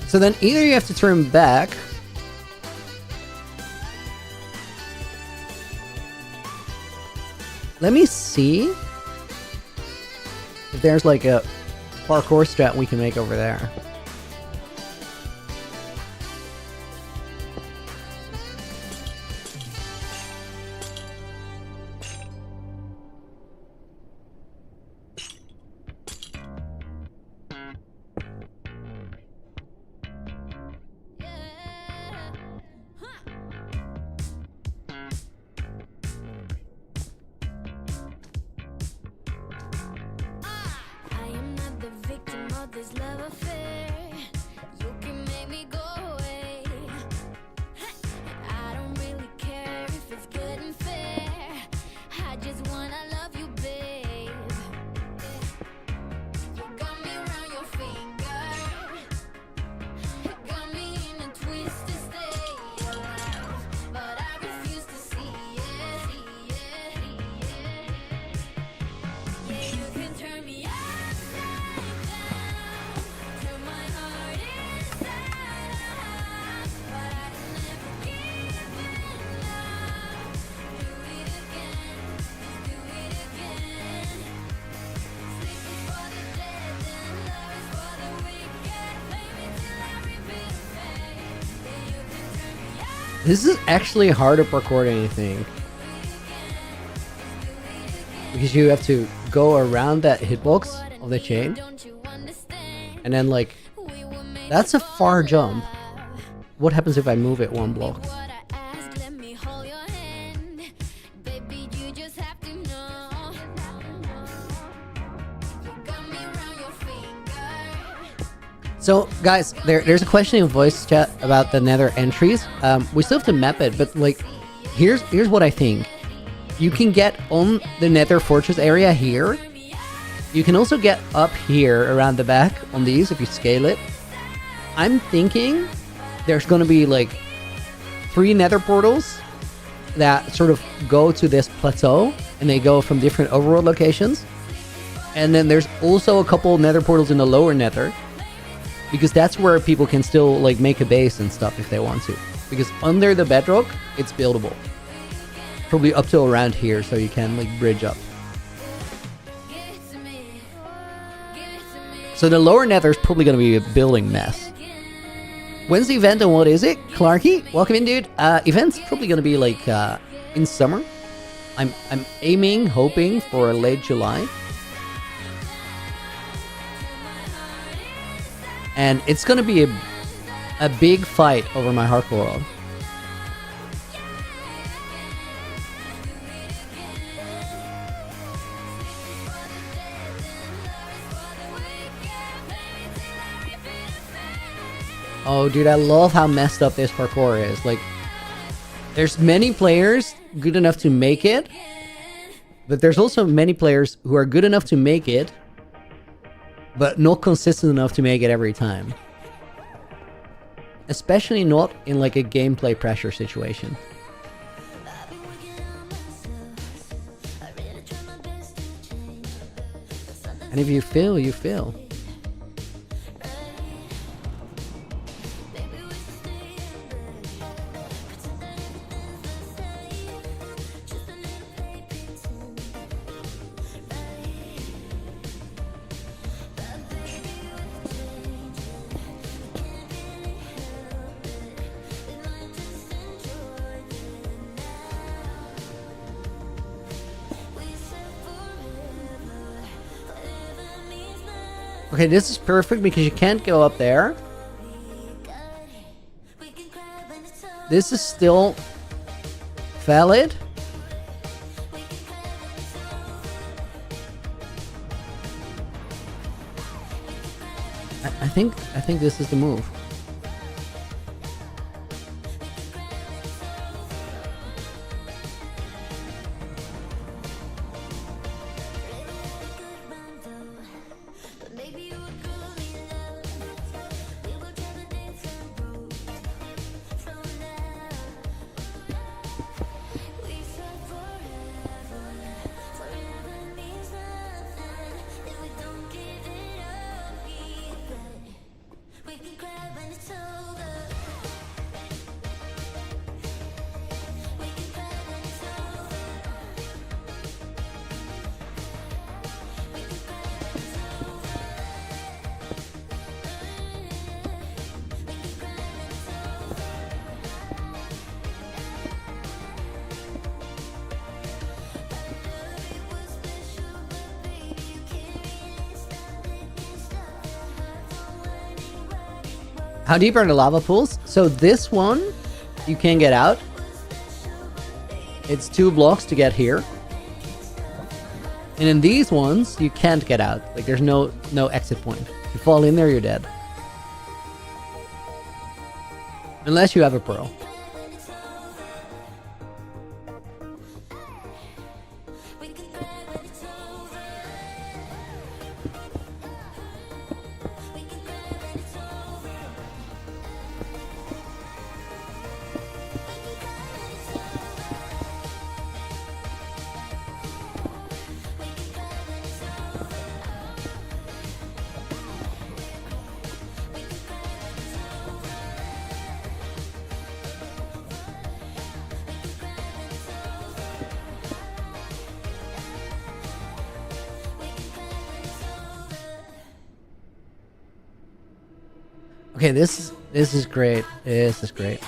So then either you have to turn back, let me see if there's like a parkour strat we can make over there. This is actually harder parkour than you think. Because you have to go around that hitbox of the chain. And then like, that's a far jump. What happens if I move it one block? So guys, there's a question in voice chat about the Nether entries. We still have to map it, but like, here's what I think. You can get on the Nether fortress area here. You can also get up here around the back on these if you scale it. I'm thinking there's gonna be like 3 Nether portals that sort of go to this plateau, and they go from different overworld locations. And then there's also a couple Nether portals in the lower Nether, because that's where people can still like make a base and stuff if they want to. Because under the bedrock, it's buildable. Probably up to around here, so you can like bridge up. So the lower Nether is probably going to be a building mess. When's the event and what is it? Clarky, welcome in, dude. Event's probably going to be like in summer. I'm aiming, hoping for late July. And it's going to be a big fight over my hardcore world. Oh, dude, I love how messed up this parkour is. Like, there's many players good enough to make it, but there's also many players who are good enough to make it, but not consistent enough to make it every time. Especially not in like a gameplay pressure situation. And if you fail, you fail. Okay, this is perfect because you can't go up there. This is still valid. I think this is the move. How deep are the lava pools? So this one, you can get out. It's 2 blocks to get here. And in these ones, you can't get out. Like there's no exit point. If you fall in there, you're dead. Unless you have a pearl. Okay, this is great. This is great.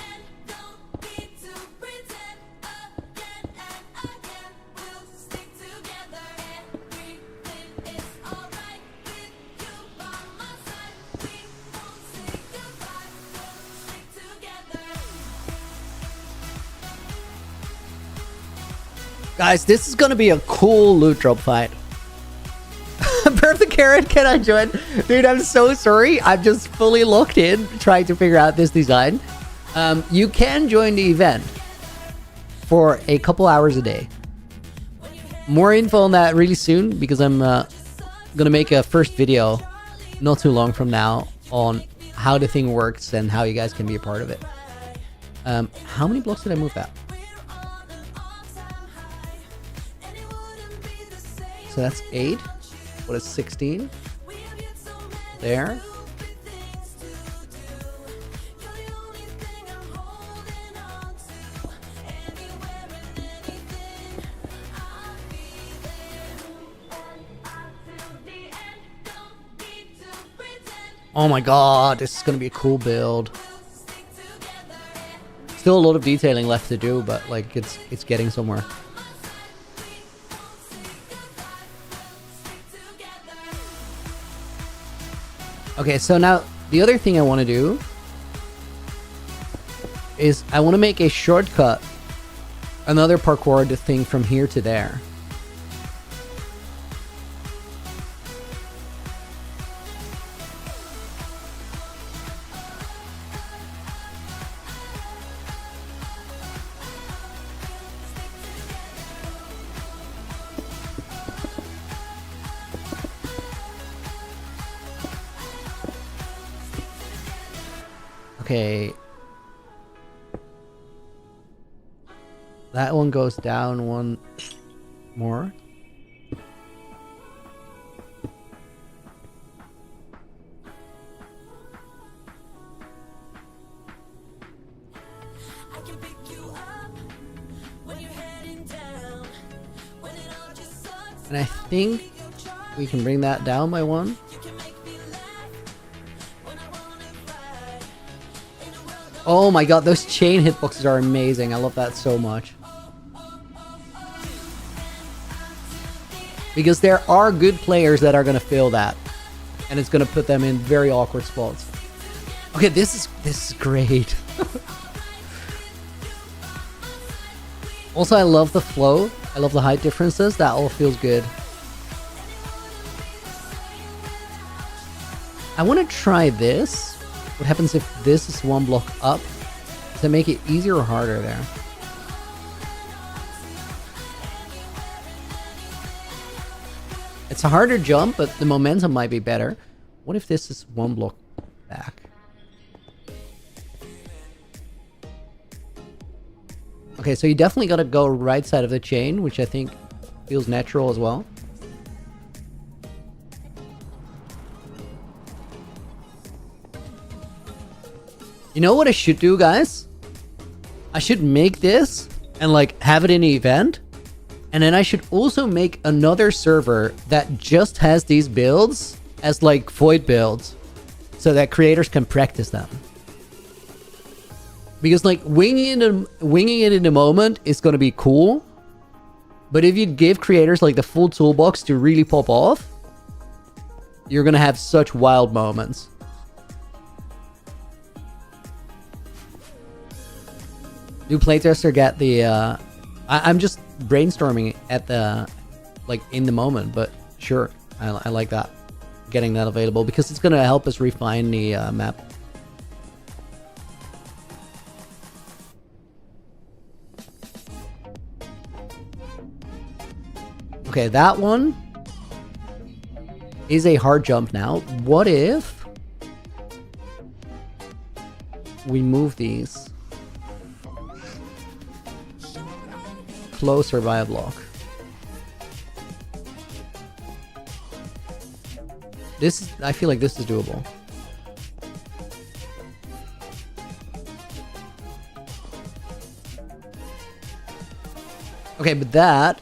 Guys, this is gonna be a cool loot drop fight. Perfect Carrot, can I join? Dude, I'm so sorry. I'm just fully locked in trying to figure out this design. You can join the event for a couple hours a day. More info on that really soon because I'm gonna make a first video not too long from now on how the thing works and how you guys can be a part of it. How many blocks did I move that? So that's 8. What is 16? There. Oh my god, this is gonna be a cool build. Still a lot of detailing left to do, but like it's getting somewhere. Okay, so now the other thing I want to do is I want to make a shortcut, another parkour thing from here to there. Okay. That one goes down one more. And I think we can bring that down by one. Oh my god, those chain hitboxes are amazing. I love that so much. Because there are good players that are going to feel that. And it's going to put them in very awkward spots. Okay, this is great. Also, I love the flow. I love the height differences. That all feels good. I want to try this. What happens if this is one block up? Does it make it easier or harder there? It's a harder jump, but the momentum might be better. What if this is one block back? Okay, so you definitely got to go right side of the chain, which I think feels natural as well. You know what I should do, guys? I should make this and like have it in an event. And then I should also make another server that just has these builds as like void builds so that creators can practice them. Because like winging it in the moment is going to be cool. But if you give creators like the full toolbox to really pop off, you're going to have such wild moments. Do playtester get the I'm just brainstorming at the like in the moment, but sure, I like that, getting that available because it's gonna help us refine the map. Okay, that one is a hard jump now. What if we move these closer by a block? This is, I feel like this is doable. Okay, but that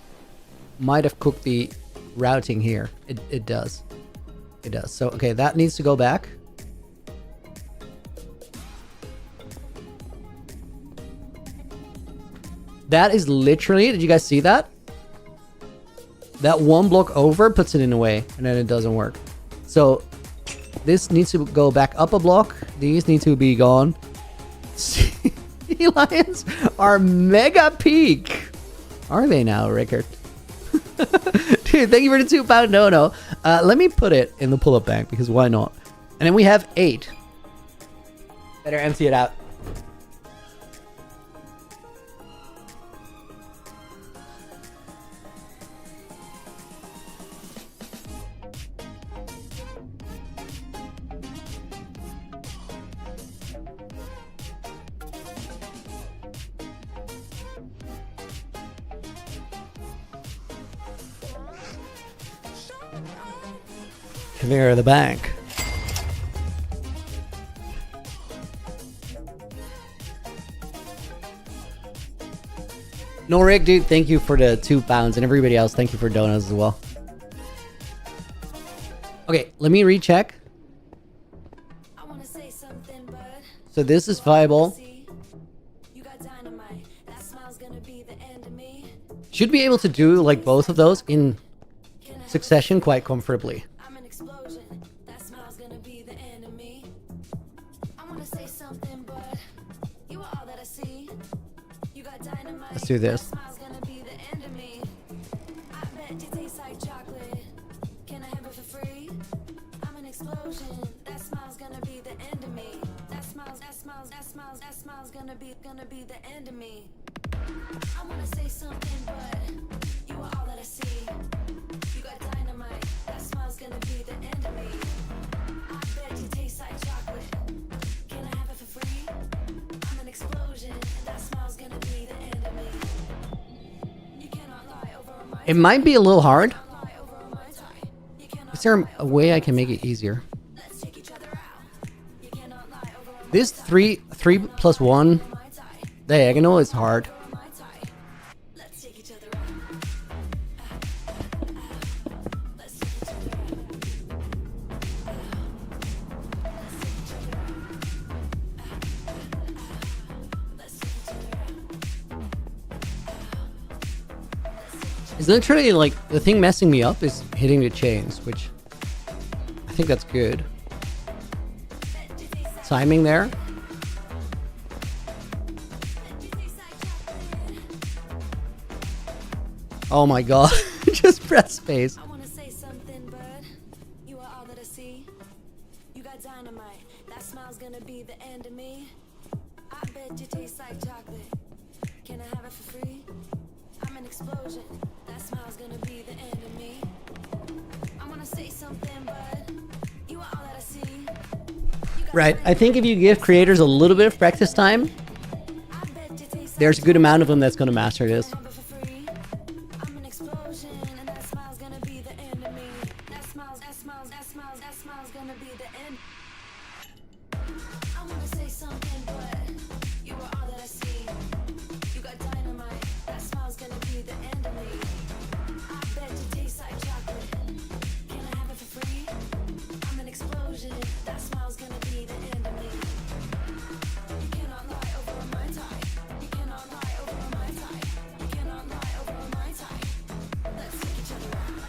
might have cooked the routing here. It does. It does. So, okay, that needs to go back. That is literally, did you guys see that? That one block over puts it in a way, and then it doesn't work. So this needs to go back up a block. These need to be gone. Sea lions are mega peak. Are they now, Rickard? Dude, thank you for the £2 no. Let me put it in the pull-up bank because why not? And then we have 8. Better empty it out. Clear the bank. No, Rick, dude, thank you for the £2, and everybody else, thank you for donuts as well. Okay, let me recheck. So this is viable. Should be able to do like both of those in succession quite comfortably. Let's do this. It might be a little hard. Is there a way I can make it easier? This 3 plus 1 diagonal is hard. It's literally like the thing messing me up is hitting the chains, which I think that's good. Timing there. Oh my god, just press space. Right, I think if you give creators a little bit of practice time, there's a good amount of them that's going to master this.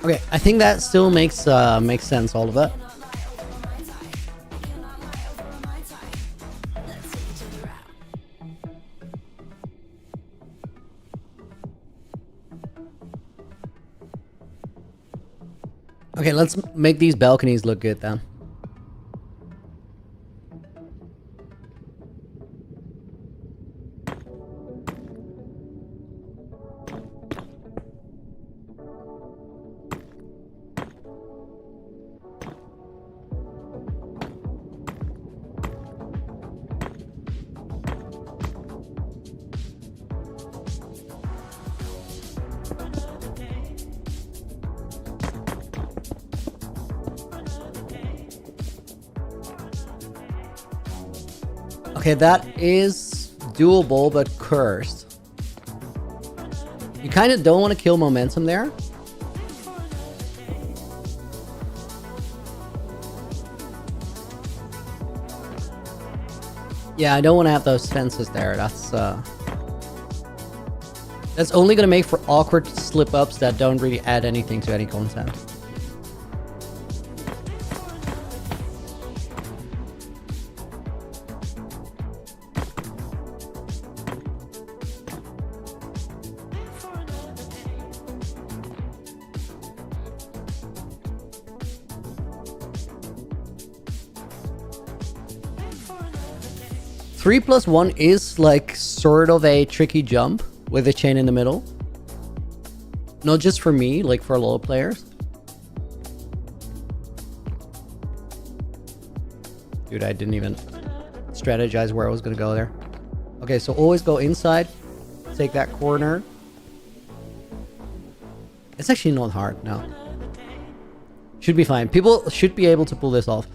Okay, I think that still makes sense, all of it. Okay, let's make these balconies look good then. Okay, that is doable, but cursed. You kind of don't want to kill momentum there. Yeah, I don't want to have those fences there. That's only going to make for awkward slip-ups that don't really add anything to any content. 3+1 is like sort of a tricky jump with a chain in the middle. Not just for me, like for a lot of players. Dude, I didn't even strategize where I was gonna go there. Okay, so always go inside. Take that corner. It's actually not hard, no. Should be fine. People should be able to pull this off.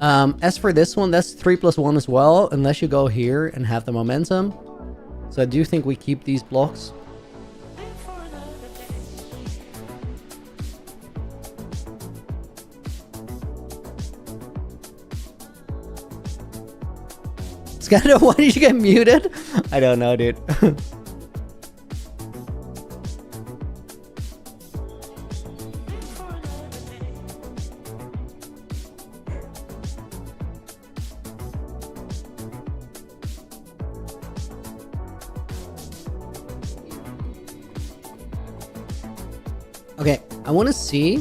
As for this one, that's 3+1 as well, unless you go here and have the momentum. So I do think we keep these blocks. Scanner, why did you get muted? I don't know, dude. Okay, I want to see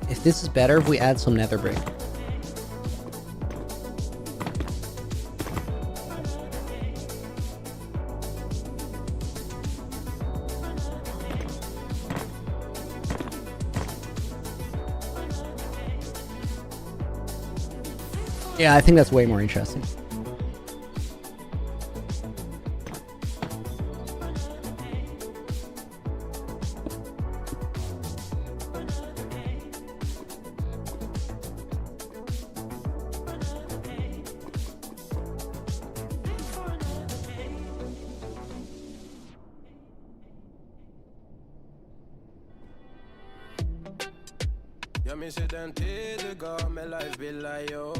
if this is better if we add some nether brick. Yeah, I think that's way more interesting. Jag minns ju den tid du gav mig life-bilder, yo.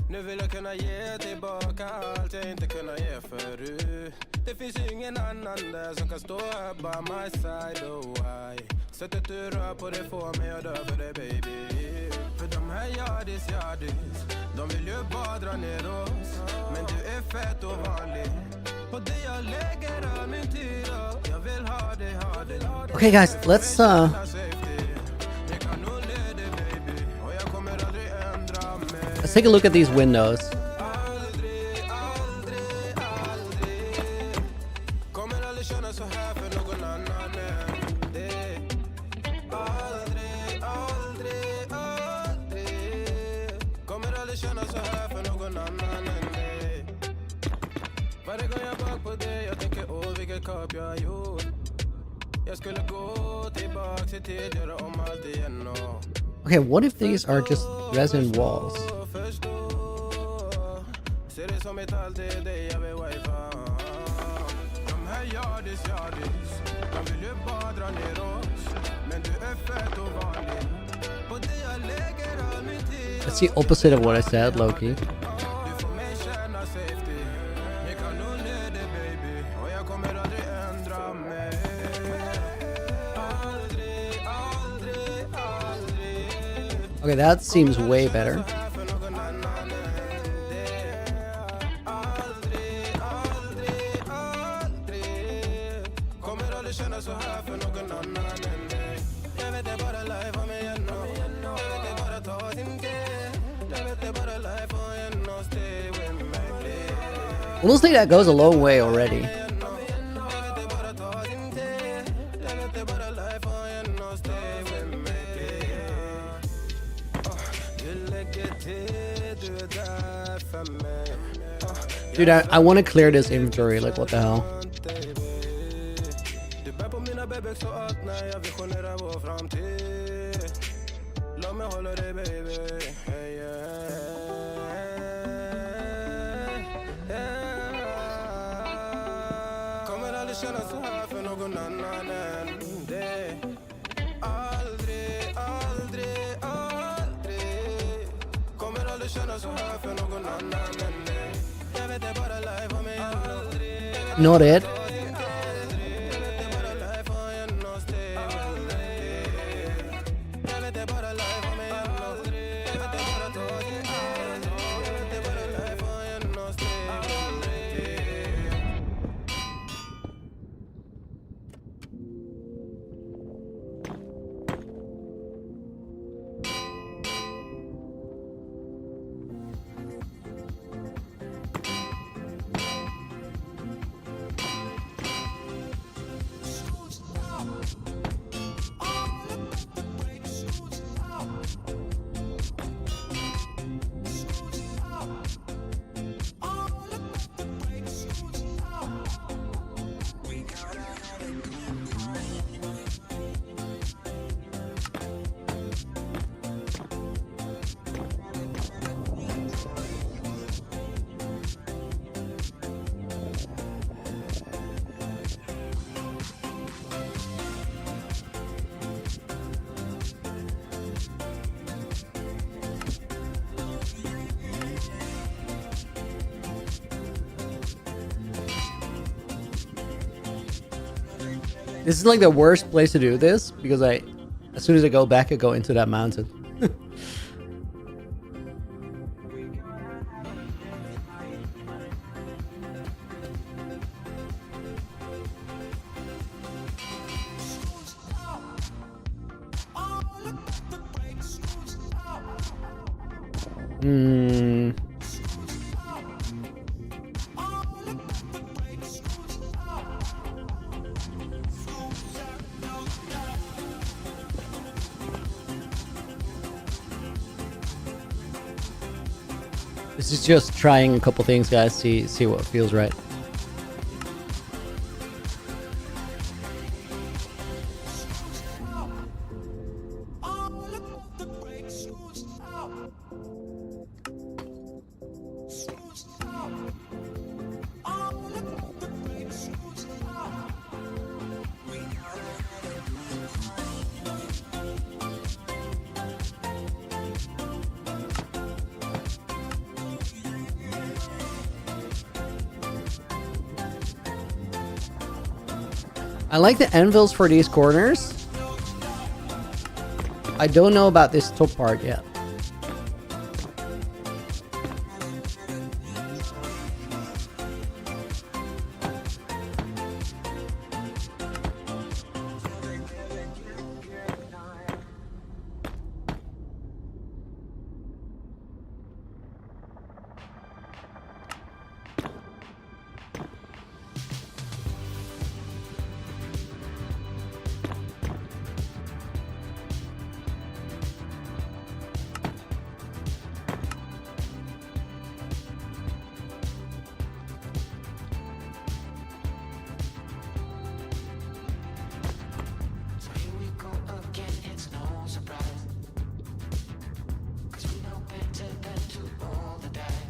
Nu vill jag kunna ge tillbaka allt jag inte kunnat ge förut. Det finns ju ingen annan där som kan stå här by my side, oh why. Sättet du rör på det får mig att dö för dig, baby. För de här yardis, de vill ju bara dra ner oss. Men du är fett och vanlig. På det jag lägger all min tid, jag vill ha det. Okay, guys, let's let's take a look at these windows. Okay, what if these are just resin walls? That's the opposite of what I said, Loki. Okay, that seems way better. Honestly, that goes a long way already. Dude, I want to clear this inventory, like what the hell? Not it. This is like the worst place to do this because as soon as I go back, I go into that mountain. This is just trying a couple things, guys. See what feels right. I like the anvils for these corners. I don't know about this top part yet.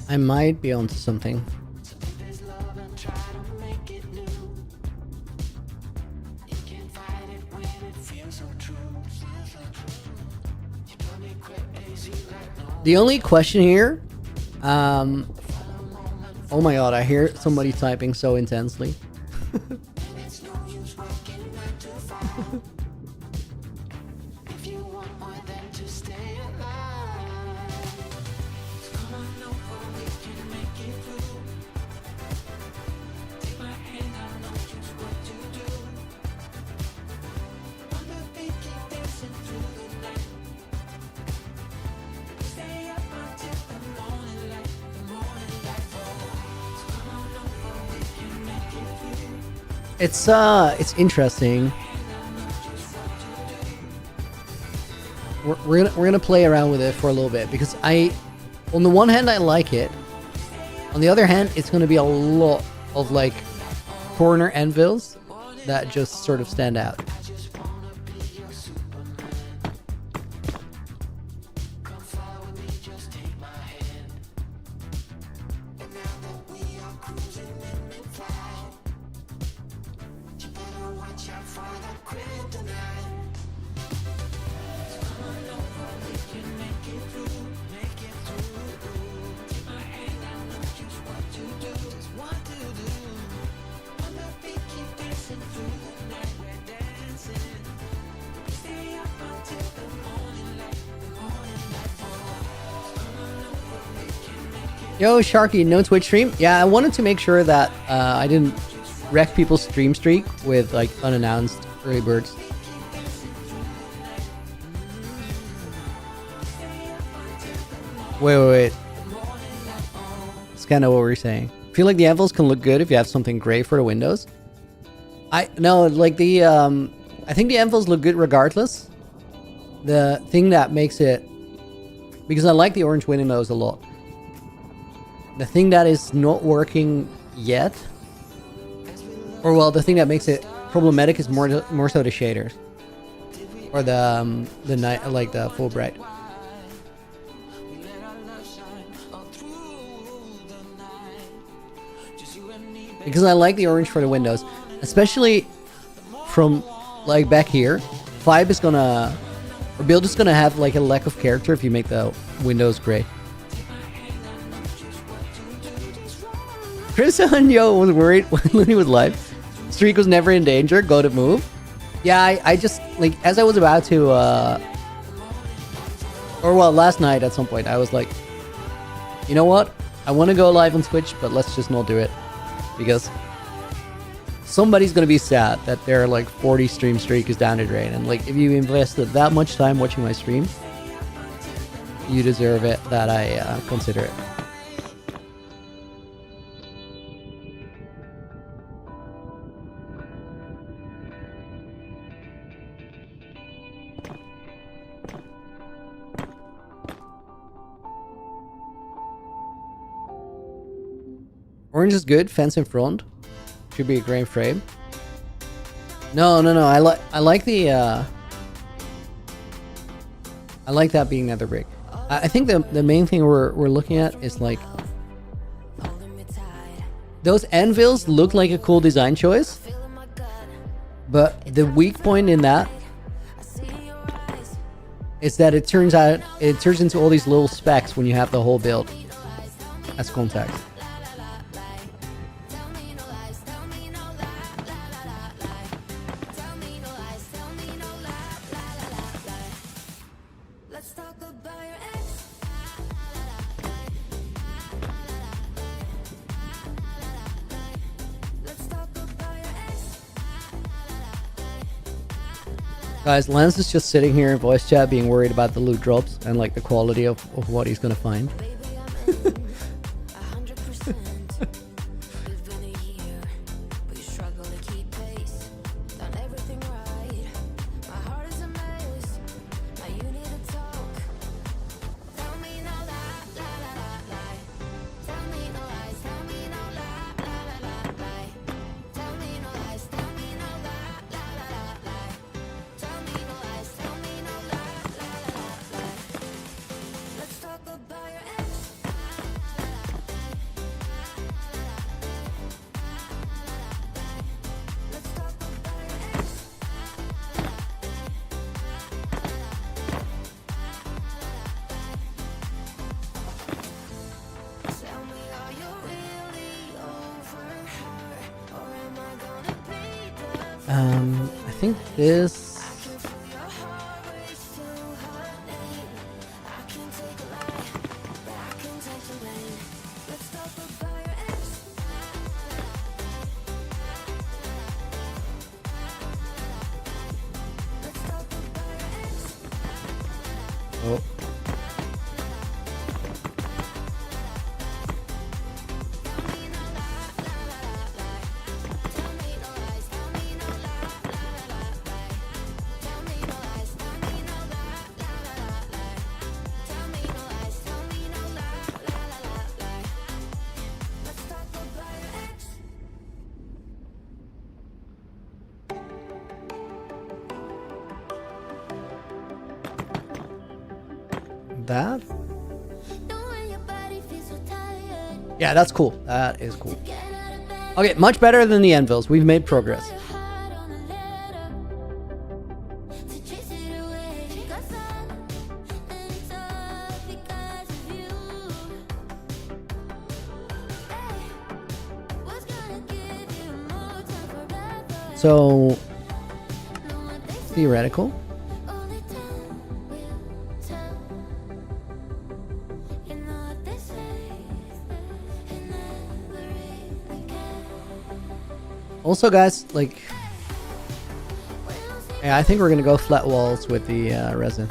I might be onto something. The only question here, oh my god, I hear somebody typing so intensely. It's interesting. We're gonna play around with it for a little bit because on the one hand I like it, on the other hand it's gonna be a lot of like corner anvils that just sort of stand out. Yo, Sharky, no Twitch stream? Yeah, I wanted to make sure that I didn't wreck people's stream streak with like unannounced early birds. Wait. It's kind of what we're saying. I feel like the anvils can look good if you have something gray for the windows. I think the anvils look good regardless. The thing that makes it, because I like the orange windows a lot. The thing that is not working yet, or well, the thing that makes it problematic is more so the shaders, or the night, like the full bright. Because I like the orange for the windows, especially from like back here. Vibe is gonna, or build is gonna have like a lack of character if you make the windows gray. Chris and Yo was worried when Looney was live. Streak was never in danger. Go to move. Yeah, I just like as I was about to or well, last night at some point I was like, you know what? I want to go live on Twitch, but let's just not do it because somebody's gonna be sad that their like 40 stream streak is down the drain. And like if you invested that much time watching my stream, you deserve it that I consider it. Orange is good. Fence in front. Should be a grain frame. No. I like the I like that being nether brick. I think the main thing we're looking at is like those anvils look like a cool design choice, but the weak point in that is that it turns into all these little specks when you have the whole build as contact. Guys, Lance is just sitting here in voice chat being worried about the loot drops and like the quality of what he's gonna find. I think this. Oh. That? Yeah, that's cool. That is cool. Okay, much better than the anvils. We've made progress. So, theoretical. Also, guys, like, yeah, I think we're gonna go flat walls with the resin.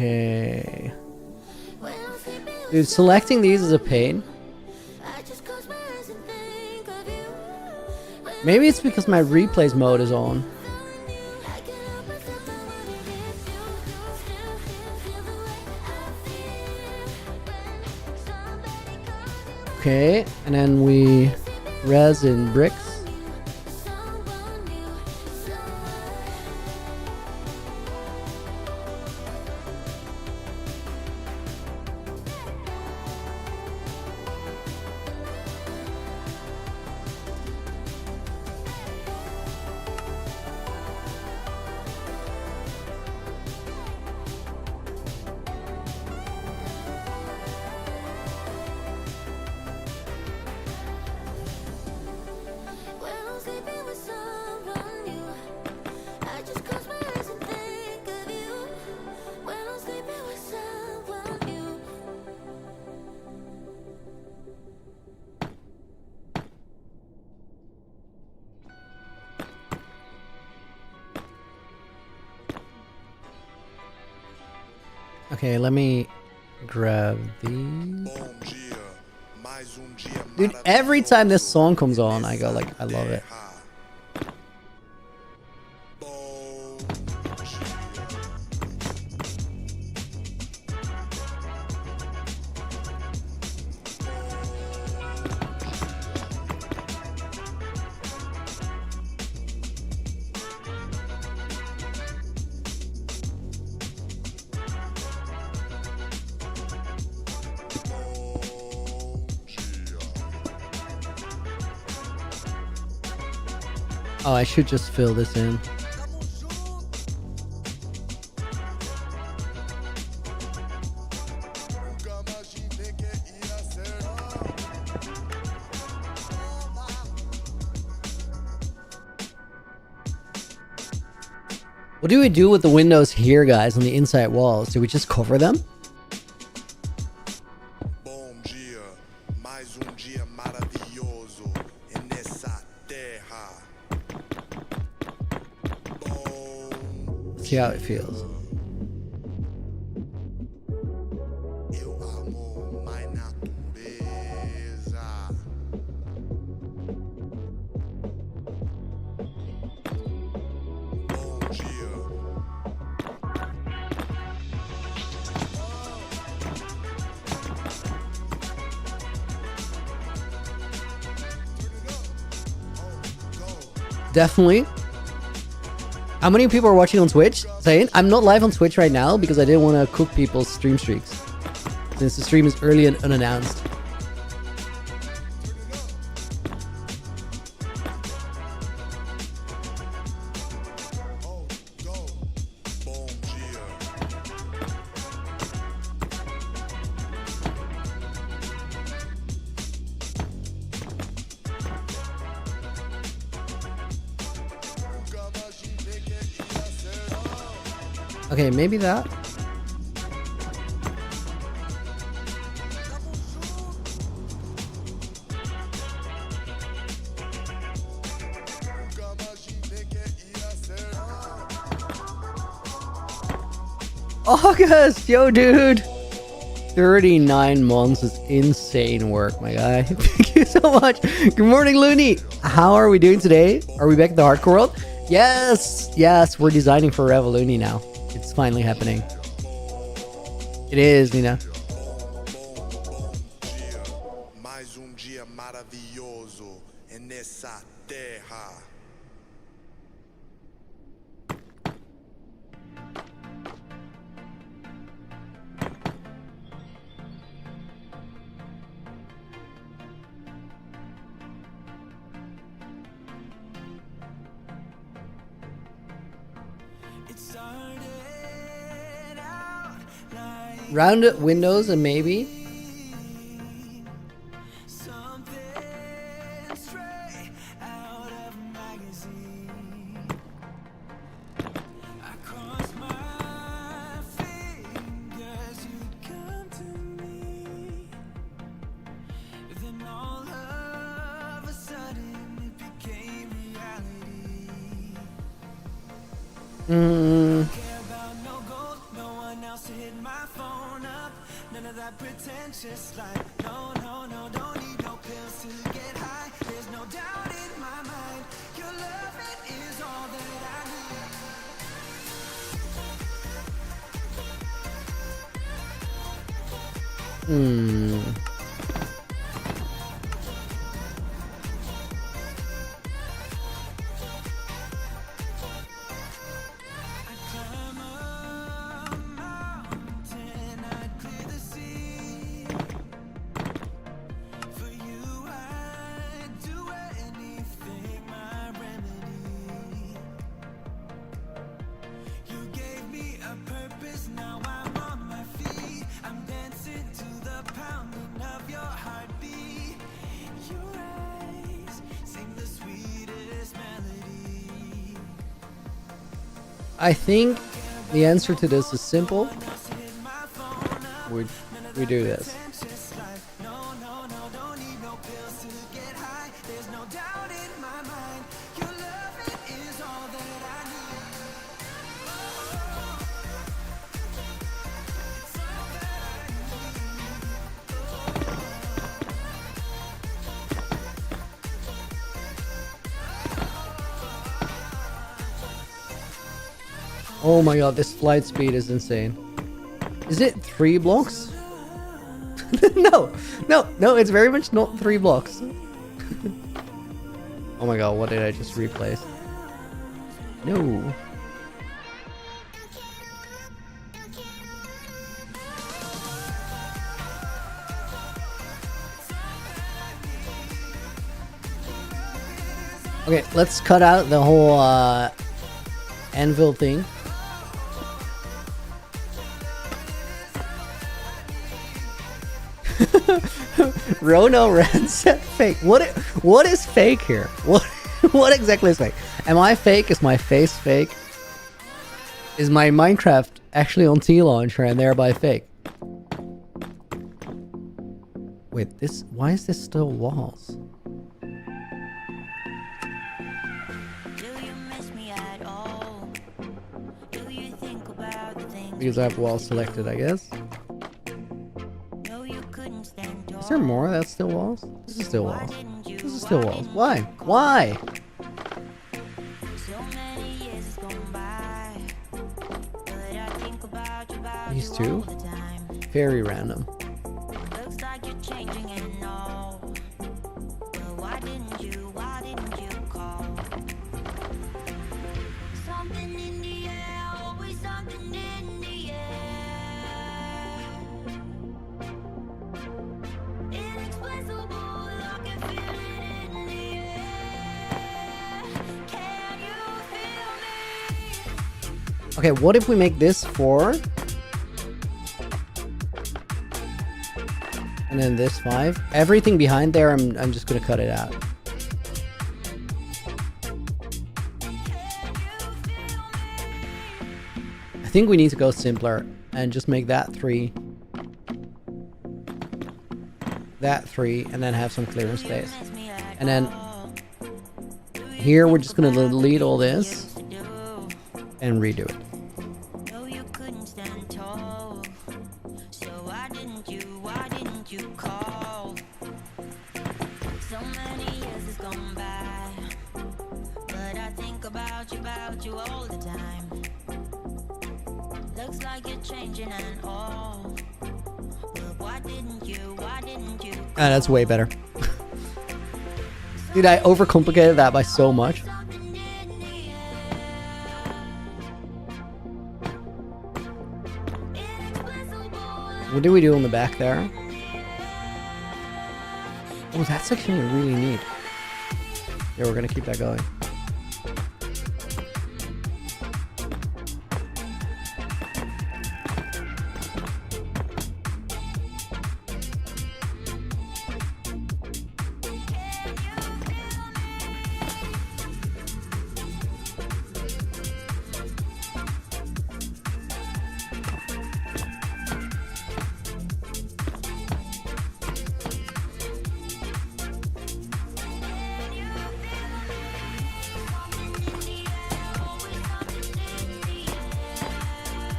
Okay. Dude, selecting these is a pain. Maybe it's because my replays mode is on. Okay, and then we res in bricks. Okay, let me grab these. Dude, every time this song comes on, I go like, I love it. Oh, I should just fill this in. What do we do with the windows here, guys, on the inside walls? Do we just cover them? See how it feels. Definitely. How many people are watching on Twitch? Saying I'm not live on Twitch right now because I didn't want to cook people's stream streaks, since the stream is early and unannounced. Okay, maybe that. August, yo, dude. 39 months is insane work, my guy. Thank you so much. Good morning, Looney. How are we doing today? Are we back in the hardcore world? Yes, yes, we're designing for Revolution now. It's finally happening. It is, Nina. Rounded windows and maybe. phone up. None of that pretentious life. No, no, no, don't need no pills to get high. There's no doubt in my mind. Your love, it is all that I need. I think the answer to this is simple. We do this. Oh my god, this flight speed is insane. Is it 3 blocks? No, it's very much not 3 blocks. Oh my god, what did I just replace? No. Okay, let's cut out the whole anvil thing. Rono ran set fake. What is fake here? What exactly is fake? Am I fake? Is my face fake? Is my Minecraft actually on T-Launcher and thereby fake? Wait, why is this still walls? Because I have walls selected, I guess. Is there more that's still walls? This is still walls. This is still walls. Why? Why? These two? Very random. Okay, what if we make this 4? And then this 5? Everything behind there, I'm just gonna cut it out. I think we need to go simpler and just make that 3. That 3, and then have some clearance space. And then here we're just gonna delete all this and redo it. That's way better. Dude, I overcomplicated that by so much. What do we do on the back there? Oh, that's actually really neat. Yeah, we're gonna keep that going.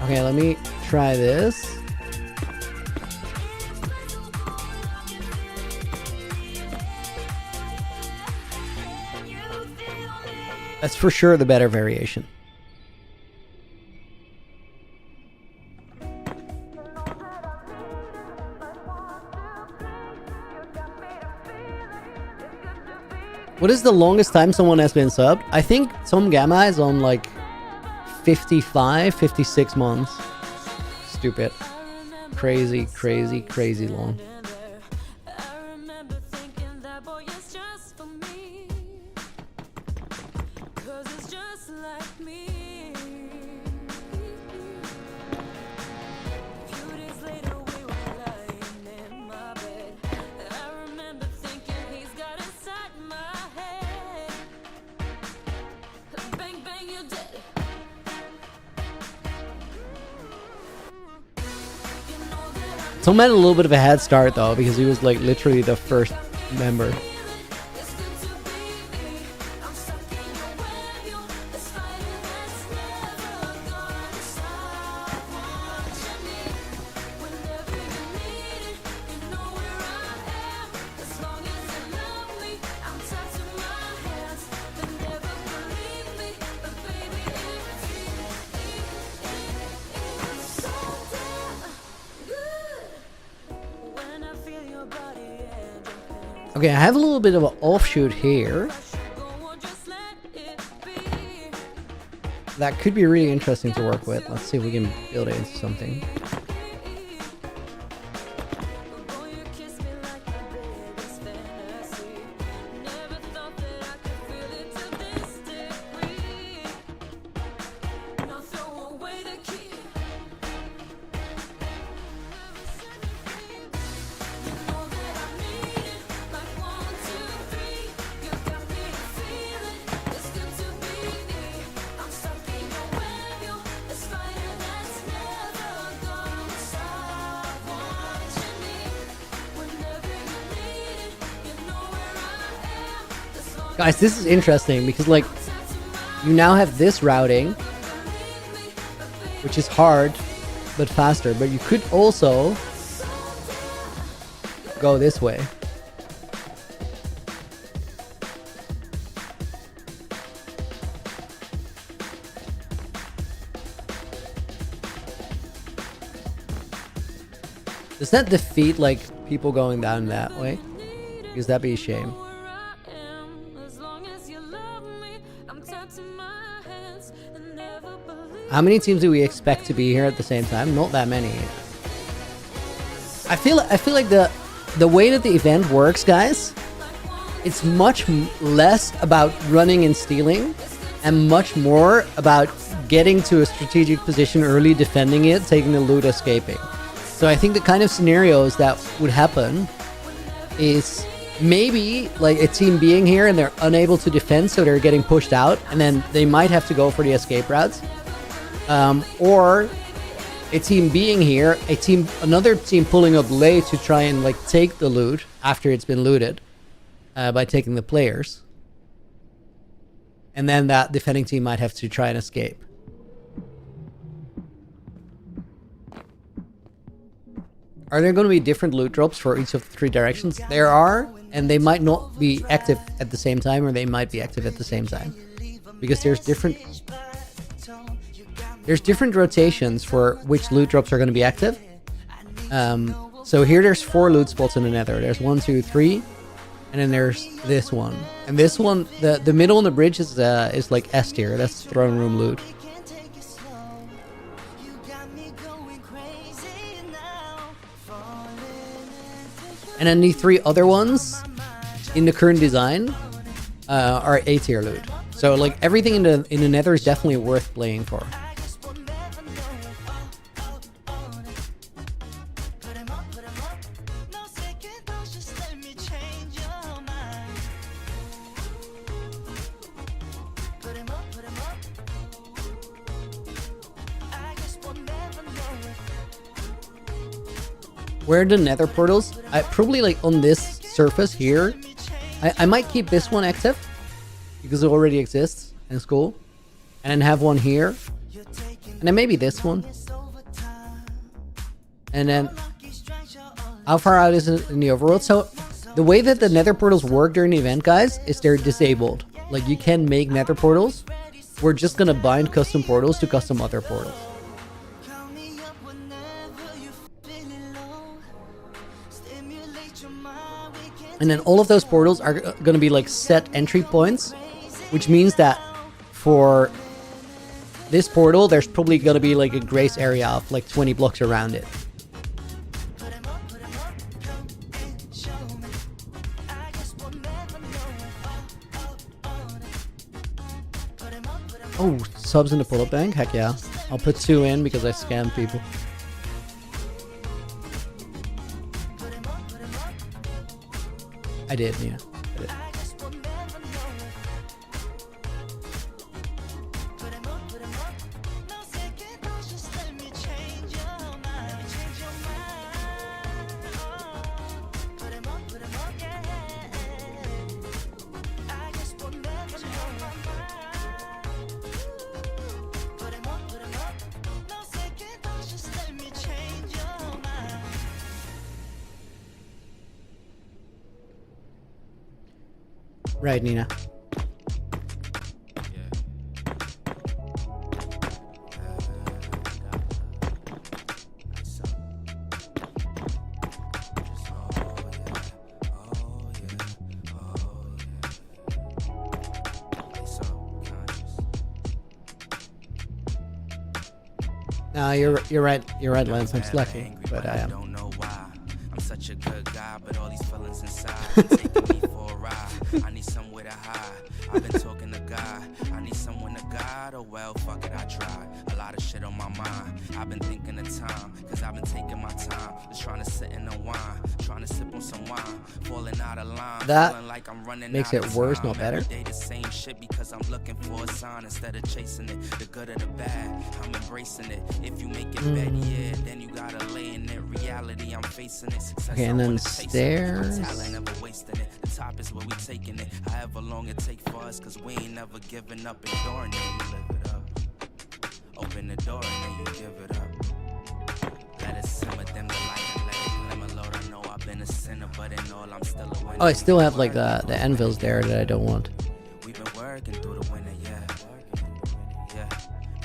Okay, let me try this. That's for sure the better variation. What is the longest time someone has been subbed? I think Tom Gamma is on like 55, 56 months. Stupid. Crazy, crazy, crazy long. Tom had a little bit of a head start though, because he was like literally the first member. Okay, I have a little bit of an offshoot here. That could be really interesting to work with. Let's see if we can build it into something. Guys, this is interesting because like you now have this routing, which is hard but faster, but you could also go this way. Does that defeat like people going down that way? Because that'd be a shame. How many teams do we expect to be here at the same time? Not that many. I feel like the way that the event works, guys, it's much less about running and stealing and much more about getting to a strategic position early, defending it, taking the loot, escaping. So I think the kind of scenarios that would happen is maybe like a team being here and they're unable to defend, so they're getting pushed out, and then they might have to go for the escape routes. Or a team being here, another team pulling up late to try and like take the loot after it's been looted by taking the players, and then that defending team might have to try and escape. Are there going to be different loot drops for each of the three directions? There are, and they might not be active at the same time, or they might be active at the same time, because there's different rotations for which loot drops are going to be active. So here there's 4 loot spots in the Nether. There's 1, 2, 3, and then there's this one. And this one, the middle on the bridge is like S tier. That's throne room loot. And then the 3 other ones in the current design are A tier loot. So like everything in the Nether is definitely worth playing for. Where are the Nether portals? I probably like on this surface here. I might keep this one active because it already exists and it's cool, and then have one here, and then maybe this one, and then how far out is it in the overworld? So the way that the Nether portals work during the event, guys, is they're disabled. Like you can make Nether portals. We're just gonna bind custom portals to custom other portals. Call me up whenever you're feeling low. Stimulate your mind, we can And then all of those portals are gonna be like set entry points, which means that for this portal, there's probably gonna be like a grace area of like 20 blocks around it. put 'em up, come and show me. I just will never know. Put 'em up, Oh, subs in the pull-up bank? Heck yeah. I'll put 2 in because I scam people. I did, yeah. I did. I just will never know. Put 'em up, no second thoughts, just let me change your mind, change your mind. Put 'em up, yeah. I just will never know. Put 'em up, no second thoughts, just let me change your mind. Right, Nina. No, you're right. You're right, Lance. I'm slacking, but I am. Don't know why. I'm such a good guy, but all these feelings inside taking me for a ride. I need somewhere to hide. I've been talking to God. I need someone to guide. Oh well, fuck it, I tried. A lot of shit on my mind. I've been thinking of time, cause I've been taking my time. Just trying to sit in the wine, trying to sip on some wine, falling out of line. That feeling like I'm running makes out it of worse, time. not better. Every day the same shit because I'm looking for a sign instead of chasing it. The good or the bad, I'm embracing it. If you make it better, yeah, then you gotta lay in it. Reality, I'm facing it. Success, Okay, and I then wanna taste it. stairs. Talent, never wasting it. The top is where we taking it. However long it take for us, cause we ain't never giving up. Ignoring it, you live it up. Open the door and then you give it up. Let it simmer, dim the light and let it glimmer. Lord, I know I've been a sinner, but in all I'm still a winner. Oh, I still have like the anvils there that I don't want. We've been working through the winter, yeah. Yeah.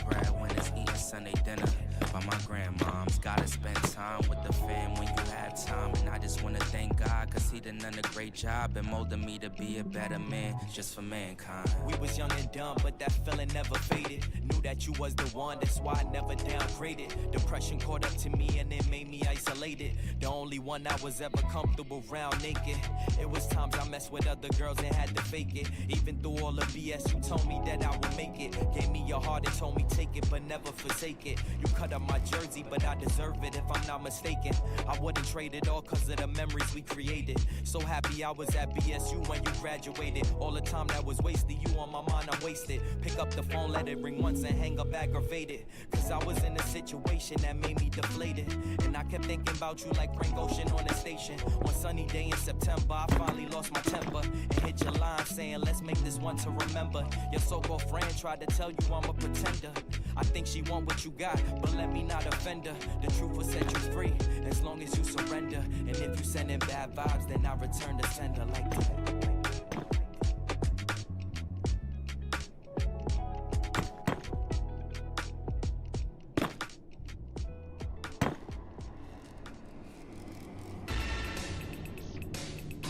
Breadwinners eating Sunday dinner. By my grandmoms, gotta spend time with the fam when you have time. And I just wanna thank God, cause he done a great job and molded me to be a better man, just for mankind. We was young and dumb, but that feeling never faded. Knew that you was the one, that's why I never downgraded. Depression caught up to me and it made me isolated. The only one I was ever comfortable around naked. It was times I messed with other girls and had to fake it. Even through all the BS, you told me that I would make it. Gave me your heart and told me take it, but never forsake it. You cut up my jersey, but I deserve it if I'm not mistaken. I wouldn't trade it all cause of the memories we created. So happy I was at BSU when you graduated. All the time that was wasted, you on my mind, I'm wasted. Pick up the phone, let it ring once and hang up aggravated. Cause I was in a situation that made me deflated. And I kept thinking about you like Frank Ocean on the station. One sunny day in September, I finally lost my temper and hit your line saying, let's make this one to remember. Your so-called friend tried to tell you I'm a pretender. I think she want what you got, but let me not offend her. The truth will set you free, as long as you surrender. And if you send in bad vibes, then I return the sender like that.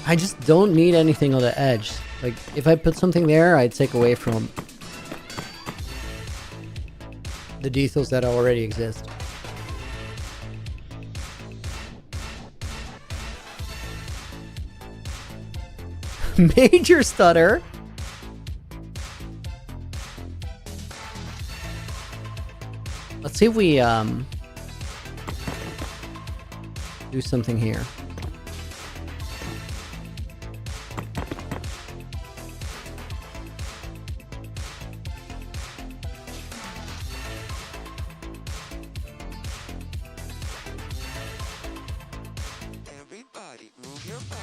I just don't need anything on the edge. Like, if I put something there, I'd take away from the details that already exist. Major stutter. Let's see if we do something here. Everybody, move your body.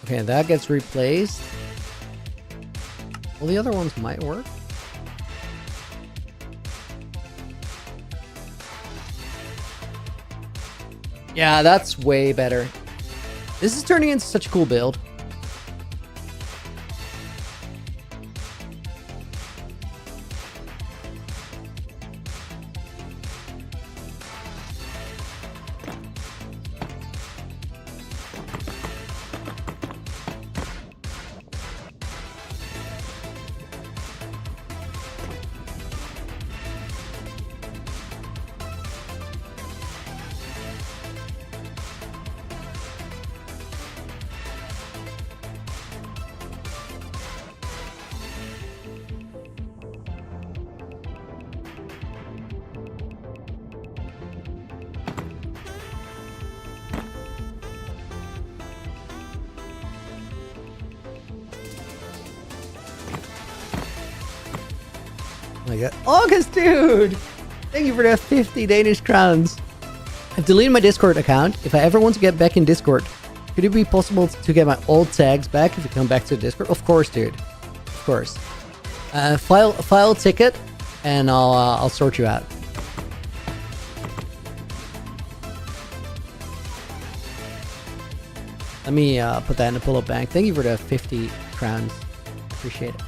Okay, that gets replaced. Well, the other ones might work. Yeah, that's way better. This is turning into such a cool build. Oh my god. August, dude! Thank you for the 50 Danish crowns. I've deleted my Discord account. If I ever want to get back in Discord, could it be possible to get my old tags back if you come back to Discord? Of course, dude. Of course. File ticket, and I'll sort you out. Let me put that in the pull-up bank. Thank you for the 50 crowns. Appreciate it.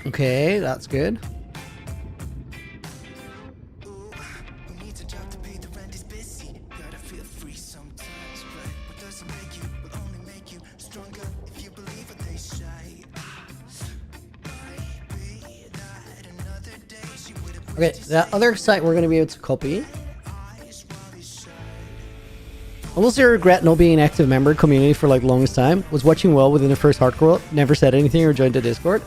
Okay, that's good. Okay, the other site we're going to be able to copy. Almost a regret not being an active member of the community for like the longest time. Was watching well within the first hardcore, never said anything or joined the Discord.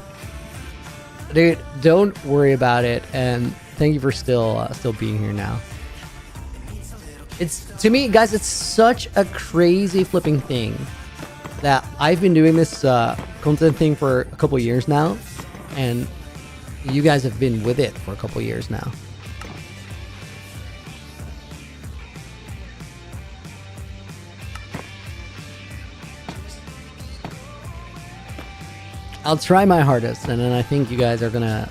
Dude, don't worry about it, and thank you for still being here now. It's, to me, guys, it's such a crazy flipping thing that I've been doing this content thing for a couple years now, and you guys have been with it for a couple years now. I'll try my hardest, and then I think you guys are gonna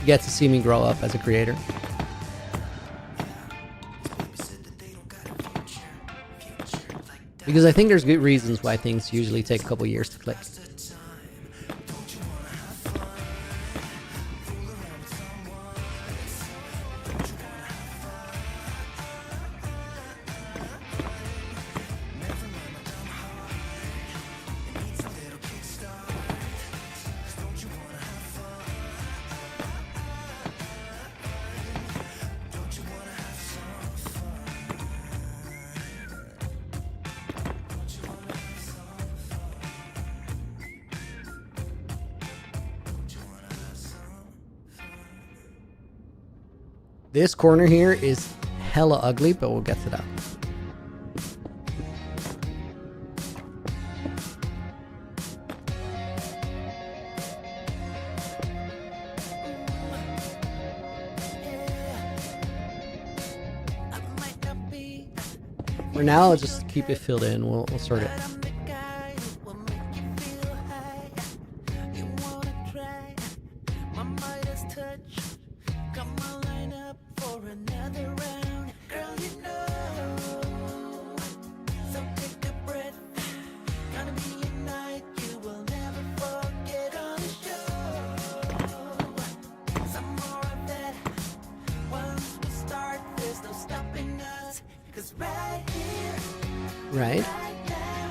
get to see me grow up as a creator. Because I think there's good reasons why things usually take a couple years to click. This corner here is hella ugly, but we'll get to that. For now, I'll just keep it filled in. We'll sort it. I'm the guy who will make you feel high. You wanna try my Midas touch? Come on, line up for another round, girl. You know, so take a breath. Gonna be a night you will never forget on the show. Some more of that. Once we start, there's no stopping us. 'Cause right here, Right? right now,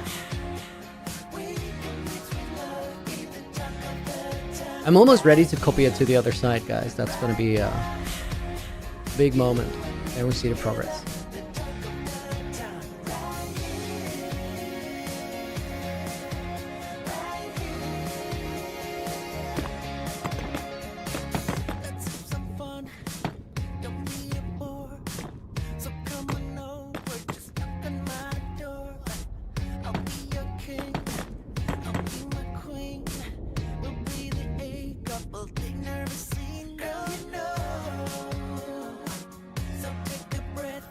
we can mix with love, be the talk of the town. I'm almost ready to copy it to the other side, guys. That's gonna be a big moment. And we see the progress. Let's have some fun. Don't be a bore. So come on over, just knock on my door. I'll be your king. I'll be my queen. We'll be the A couple they've never seen. Girl, you know. So take a breath.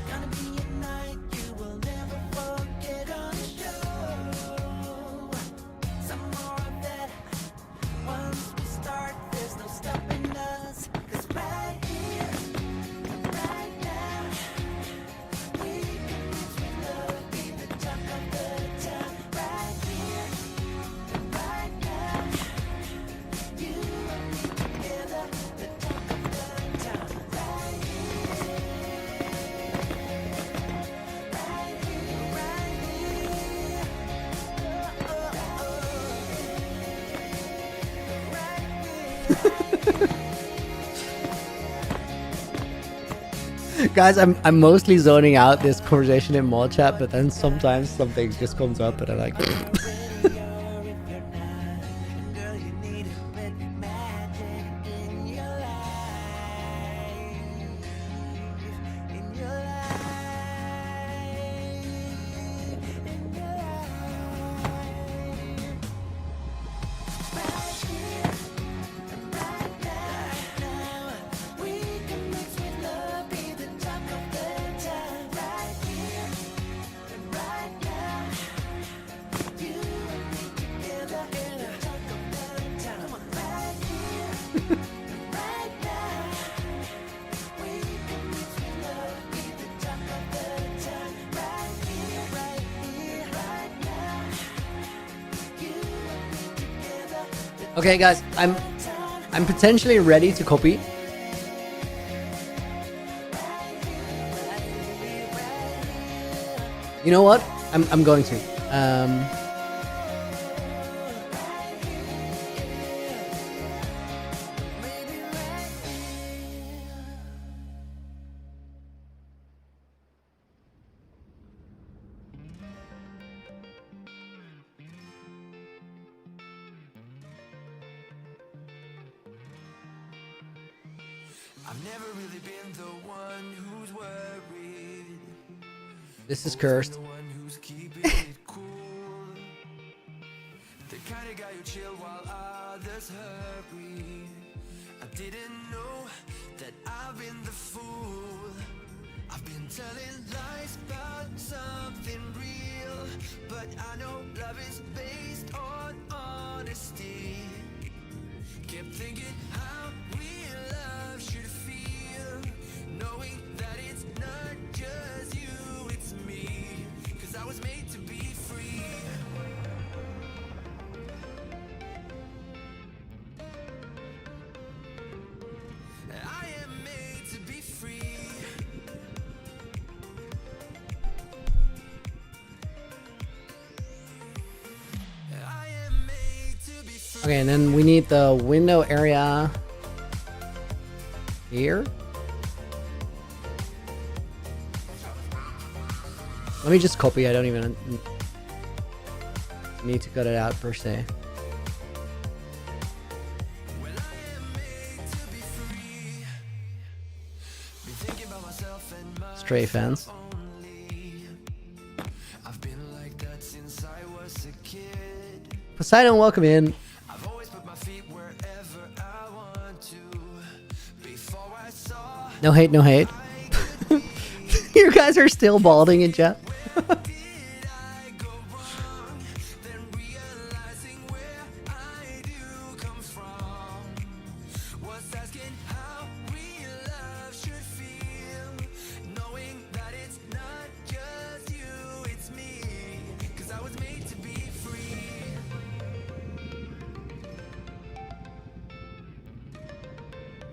Gonna be a night you will never forget on the show. Some more of that. Once we start, there's no stopping us. 'Cause right here, right now, we can mix with love, be the talk of the town. Right here, right now, you and me together, the talk of the town. Right here, right here, right here. Oh, oh, oh. Right here. Guys, I'm mostly zoning out this conversation in mall chat, but then sometimes something just comes up and I'm like, Girl, you need a bit magic in your life, in your life, in your life. Right here, right now, we can mix with love, be the talk of the town. Right here, right now, you and me together, the talk of the town. Come on, right here, right now, we can mix with love, be the talk of the town. Right here, right now, you and me together, the okay, guys, I'm potentially ready to copy. You know what? I'm going to. I've never really been the one who's worried, This is cursed. the one who's keeping it cool. The kind of guy who chill while others hurry. I didn't know that I've been the fool. I've been telling lies about something real, but I know love is based on honesty. Kept thinking how real love should feel, knowing that it's not just you, it's me. 'Cause I was made to be free. I am made to be free. I am made to be free. Okay, and then we need the window area here. Let me just copy. I don't even need to cut it out per se. Well, I am made to be free. Been thinking about myself and my Stray fans. only. I've been like that since I was a kid. Poseidon, welcome in. I've always put my feet wherever I want to. Before I saw No hate, no hate. You guys are still balding in chat.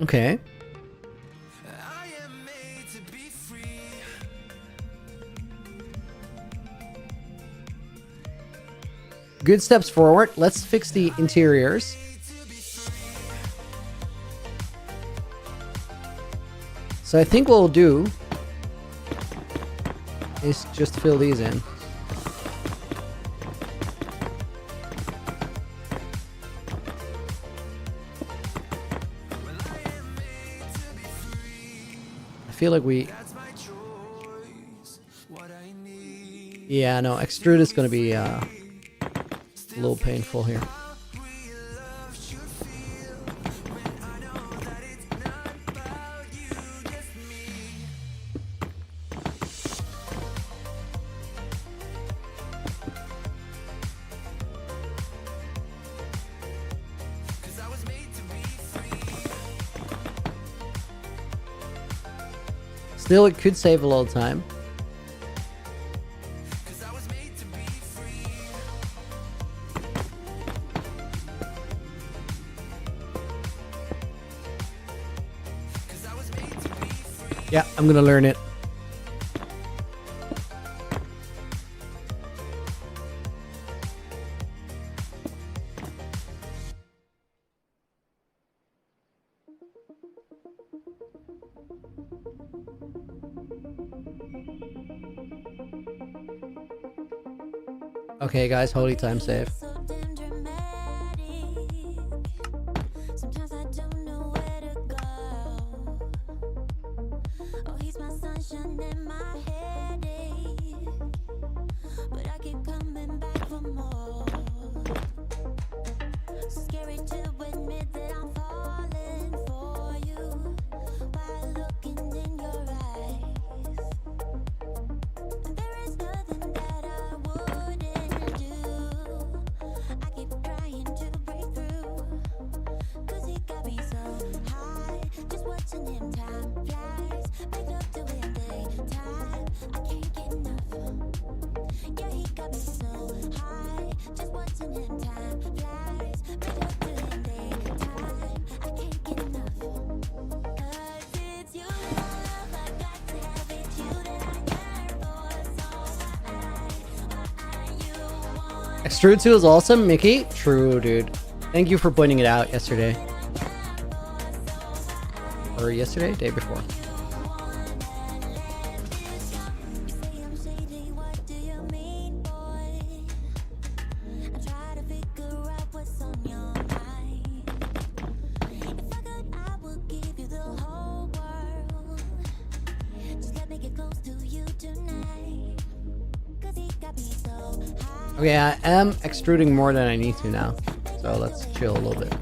Okay. Good steps forward. Let's fix the interiors. So I think what we'll do is just fill these in. I feel like we... Yeah, no, extrude is going to be a little painful here. Still, it could save a lot of time. Yeah, I'm gonna learn it. Okay, guys, holy time save. Extrude 2 is awesome, Mickey. True, dude. Thank you for pointing it out yesterday. Or yesterday? Day before. Okay, I am extruding more than I need to now. So let's chill a little bit.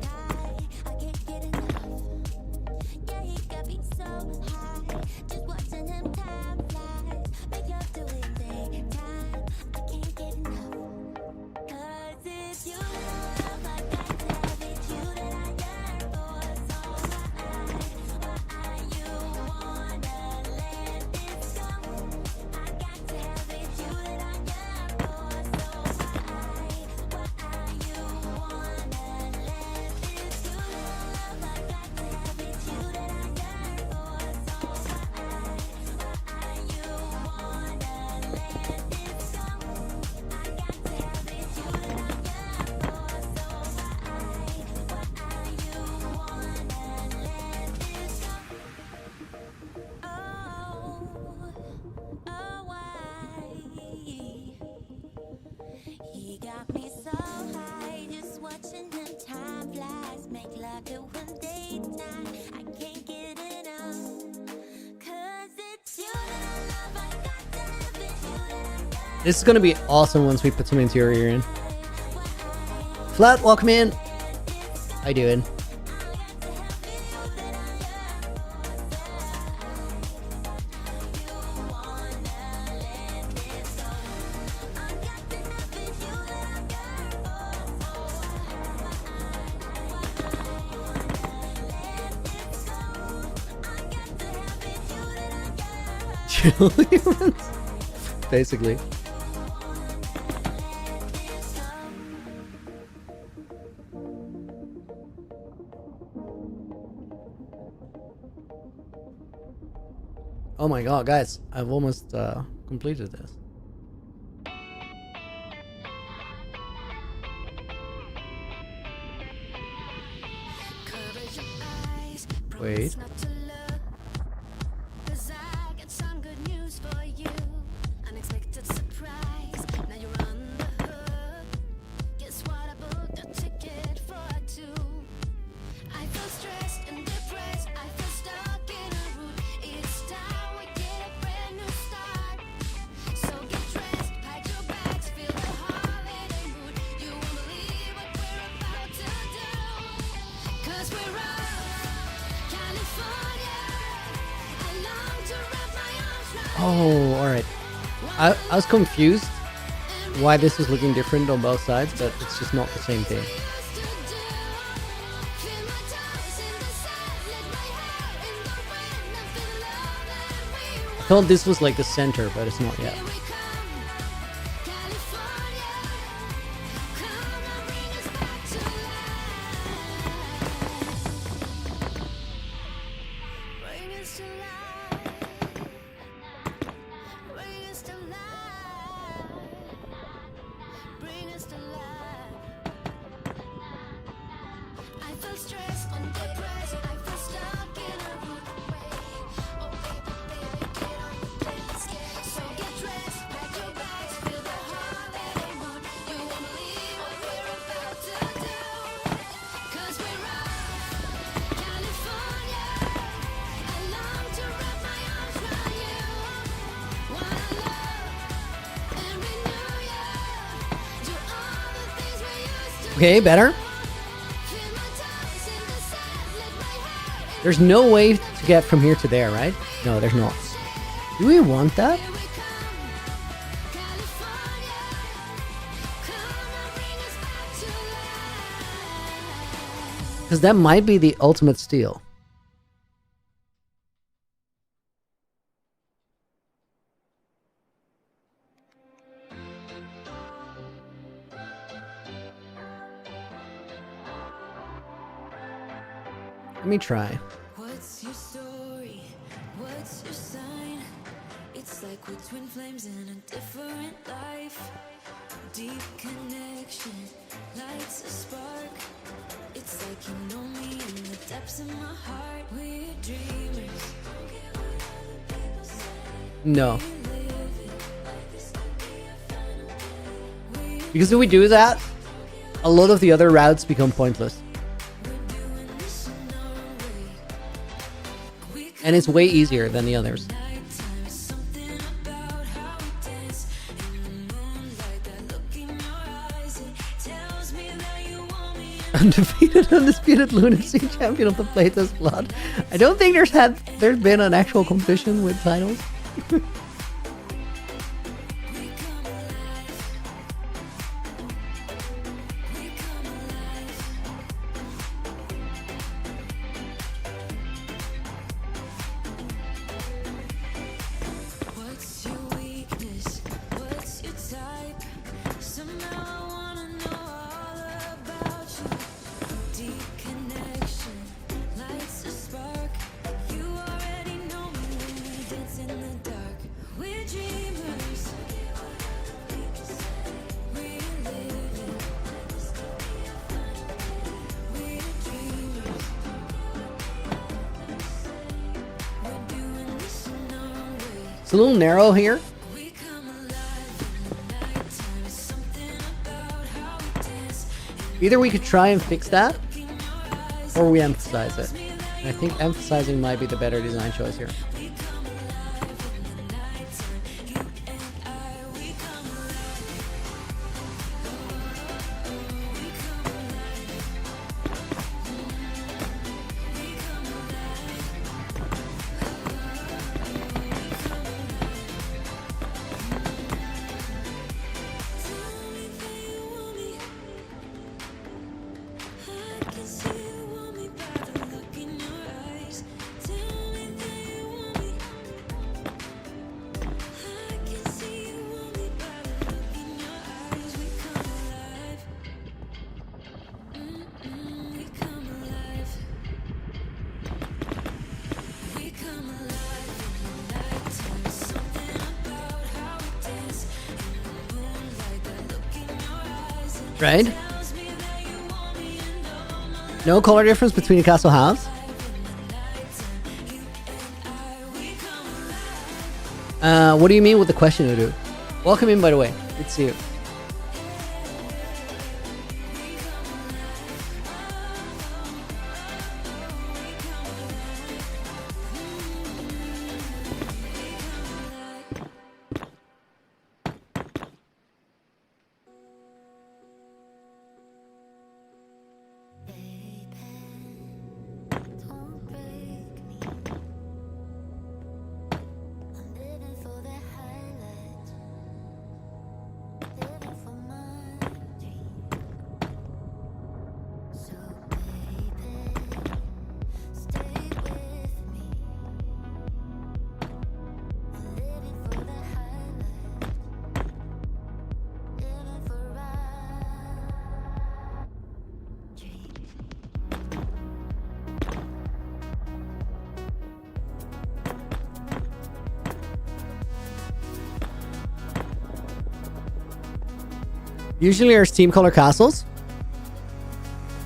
This is gonna be awesome once we put some interior in. Flat, welcome in. How you doing? Functional humans. Basically. Oh my god, guys, I've almost completed this. Cover your eyes, Wait. promise not to look. 'Cause I got some good news for you. Unexpected surprise, now you're on the hook. Guess what, I booked a ticket for two. I feel stressed and depressed, I feel stuck in a route. It's time we get a brand new start. So get dressed, pack your bags, feel the holiday mood. You won't believe what we're about to do. 'Cause we're off, California. I long to wrap my arms around Oh, alright. I was confused why this is looking different on both sides, but it's just not the same thing. you used to do. Feel my toes in the sand, let my hair in the wind. I feel the love that we I thought this was like the center, but it's not yet. Here we come, California. Come on, bring us back to life. Bring us to life. Bring us to life. Bring us to life. I feel stressed and depressed. I feel stuck in a room. Oh baby, baby, get on the plane, let's get. So get dressed, pack your bags, feel the holiday mood. You won't believe what we're about to do. 'Cause we're off, California. I long to wrap my arms around you. Wanna love and renew you. Do all the things we used to. Okay, better. Feel my toes in the sand, let my hair in There's no way to get from here to there, right? No, there's not. Do we want that? Here we come, California. Come on, bring us back to life. Because that might be the ultimate steal. Let me try. What's your story? What's your sign? It's like we're twin flames in a different life. Deep connection lights a spark. It's like you know me in the depths of my heart. We're dreamers. Don't care what other people say. No. We live it like this could be a final day. Because if we do that, a lot of the other routes become pointless. We're doing this in our way. We And it's way easier than the others. nighttime, something about how we dance in the moonlight. That look in your eyes, it tells me that you want me. Undisputed lunacy champion of the playtest blood. I don't think there's been an actual competition with titles. What's your weakness? What's your type? Somehow I wanna know all about you. Deep connection lights a spark. You already know me when we dance in the dark. We're dreamers. We live it. We're dreamers. We're doing this in our way. It's a little narrow here. We come alive in the nighttime. Something about how we dance. Either we could try and fix that, In your eyes, or we emphasize it. And I think emphasizing might be the better design choice here. we come alive in the nighttime. You and I, we come alive. We come alive. We come alive. Tell me that you want me. I can see you want me by the look in your eyes. Tell me that you want me. Right? No color difference between the castle house? What do you mean with the question, Udu? Welcome in, by the way. Good to see you. Don't break me. I'm living for the highlights. Living for my dream. So baby, stay with me. I'm living for the highlights. Living for our dream. Usually there's team color castles.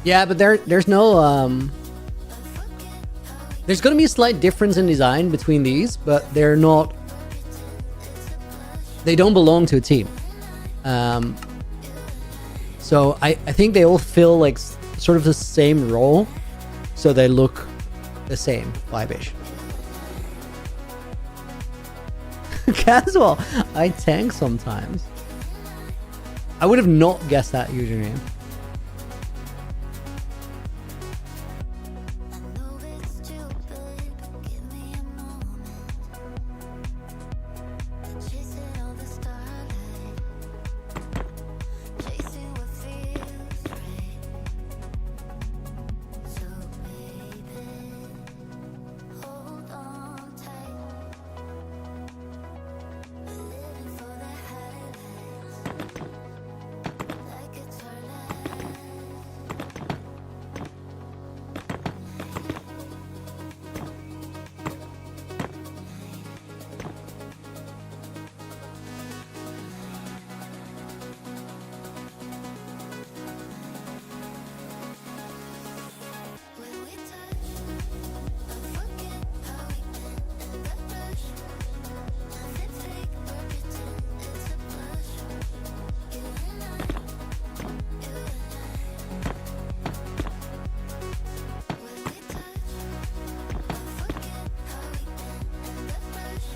Yeah, but there's no there's gonna be a slight difference in design between these, but they're not, they don't belong to a team. So I think they all fill like sort of the same role, so they look the same vibe-ish. Casual. I tank sometimes. I would have not guessed that username. I know it's stupid, but give me a moment. Chasing all the starlight, chasing what feels right. So baby, hold on tight. We're living for the highlights, like it's our last. When we touch, I forget how we met in that rush. Nothing fake, we're pretend it's a blush. You and I, you and I. When we touch, I forget how we met in that rush.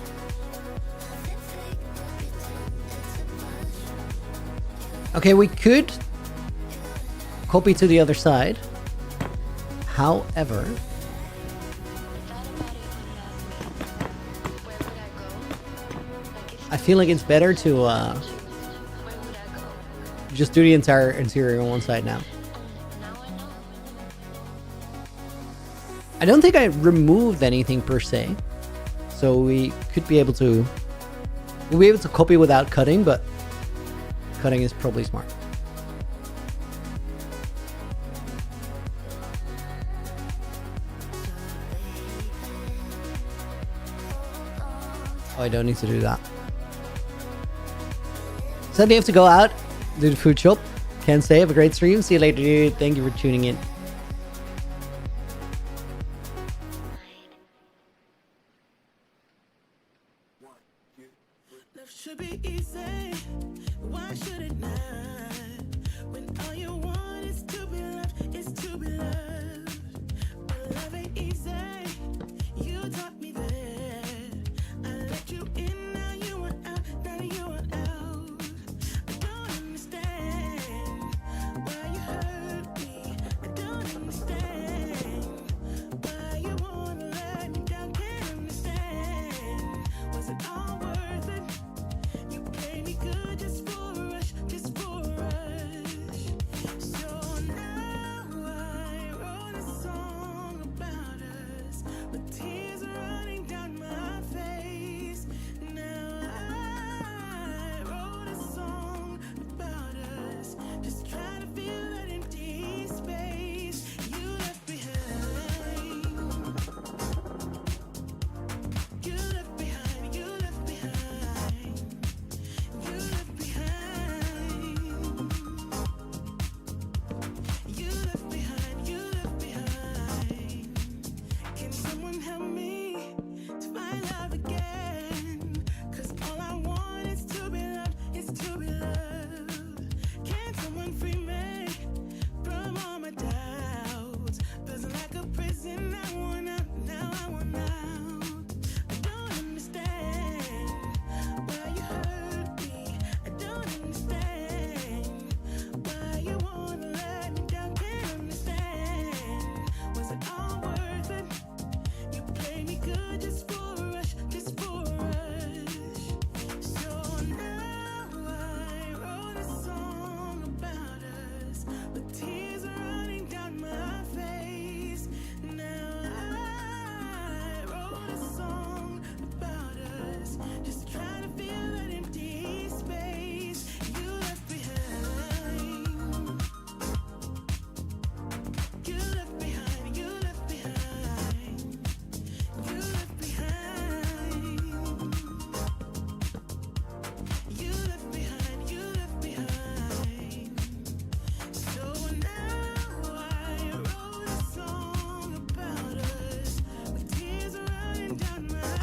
Nothing fake, we're pretend it's a blush. Okay, we could copy to the other side. However, I feel like it's better to just do the entire interior on one side now. I don't think I removed anything per se, so we'll be able to copy without cutting, but cutting is probably smart. Oh, I don't need to do that. Sunday have to go out, do the food shop. Can't stay. Have a great stream. See you later, dude. Thank you for tuning in. Love should be easy. Why should it not? When all you want is to be loved, is to be loved. But love ain't easy. You taught me that. I let you in, now you want out, now you want out. I don't understand why you hurt me. I don't understand why you wanna let me down. Can't understand. Was it all worth it? You played me good just for a rush, just for a rush. So now I wrote a song about us.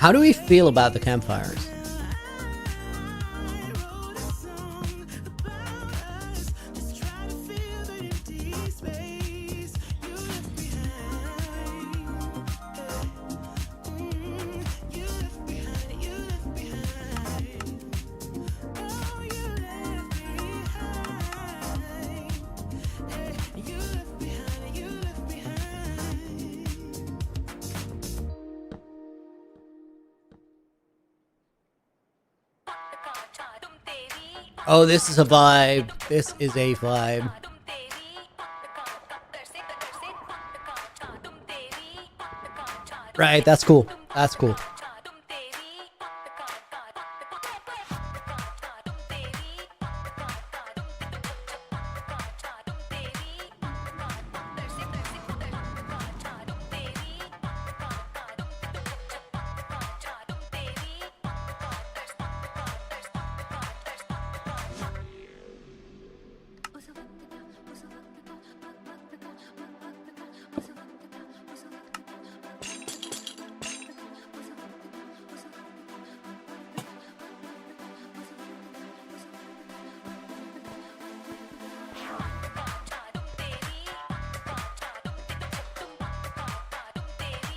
How do we feel about the campfires? Oh, this is a vibe. This is a vibe. Right, that's cool. That's cool.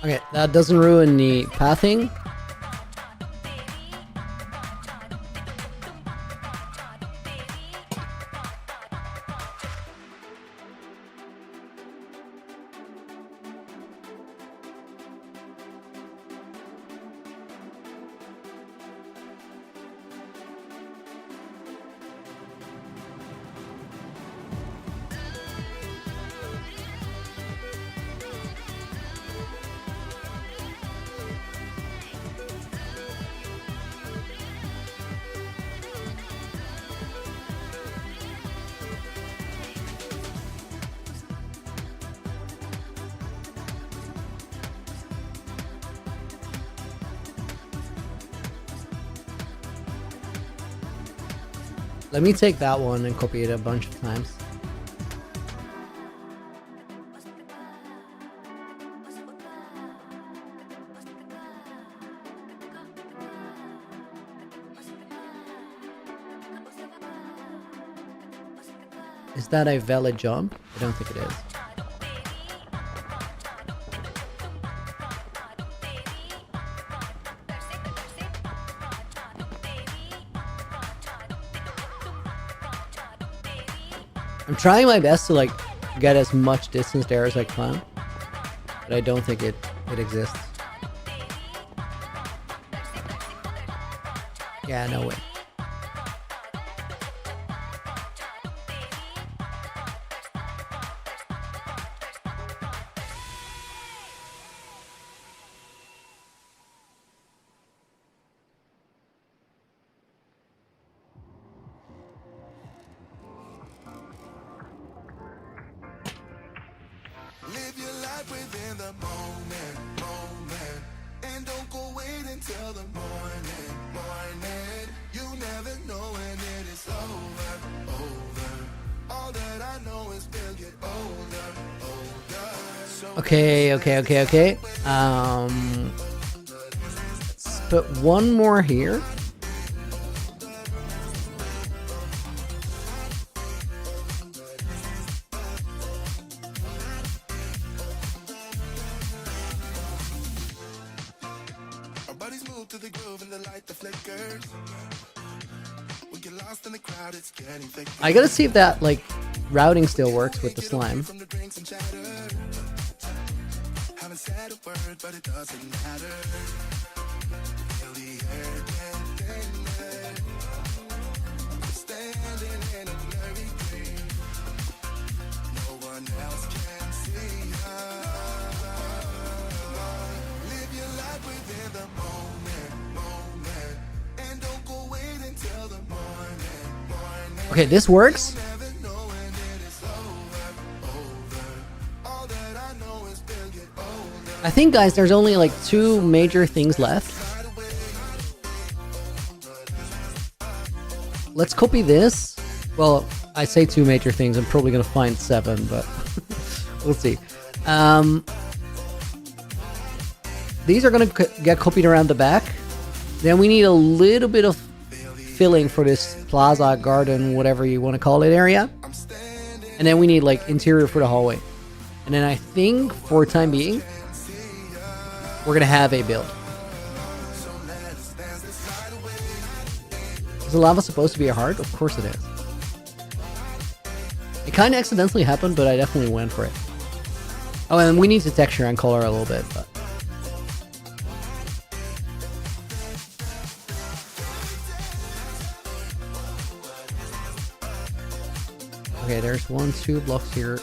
Okay, that doesn't ruin the pathing. Let me take that one and copy it a bunch of times. Is that a valid jump? I don't think it is. I'm trying my best to like get as much distance there as I can, but I don't think it exists. Yeah, no way. Live your life within the moment, and don't go wait until the morning. You never know when it is over. All that I know is we'll get older. Okay. Let's put one more here. Our bodies move to the groove and the light that flickers. We get lost in the crowd, it's getting thicker. I gotta see if that like routing still works with the slime. From the drinks and chatter. Haven't said a word, but it doesn't matter. Feel the air getting thinner. Standing in a blurry dream. No one else can see us. Live your life within the moment, and don't go wait until the morning. Okay, this works. Never know when it is over. All that I know is we'll get older. I think, guys, there's only like 2 major things left. Let's copy this. Well, I say 2 major things. I'm probably gonna find 7, but we'll see. these are gonna get copied around the back. Then we need a little bit of filling for this plaza, garden, whatever you want to call it area. And then we need like interior for the hallway. And then I think for time being, we're gonna have a build. Is the lava supposed to be a heart? Of course it is. It kind of accidentally happened, but I definitely went for it. Oh, and we need to texture and color a little bit, but. Okay, there's 2 blocks here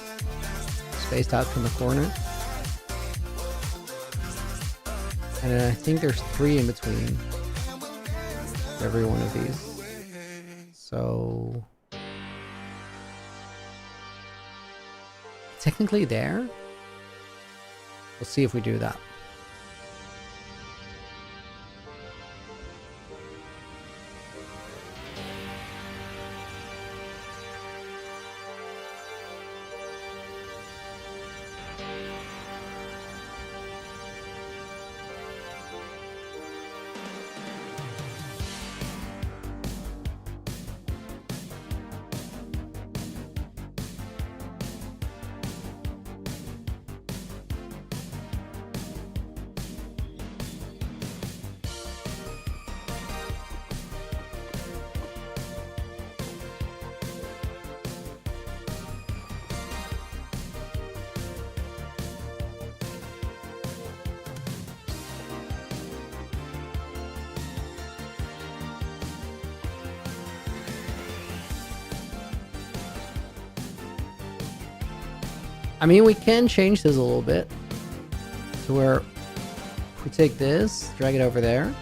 spaced out from the corner. And then I think there's 3 in between every one of these. So technically there. We'll see if we do that. I mean, we can change this a little bit to where if we take this, drag it over there.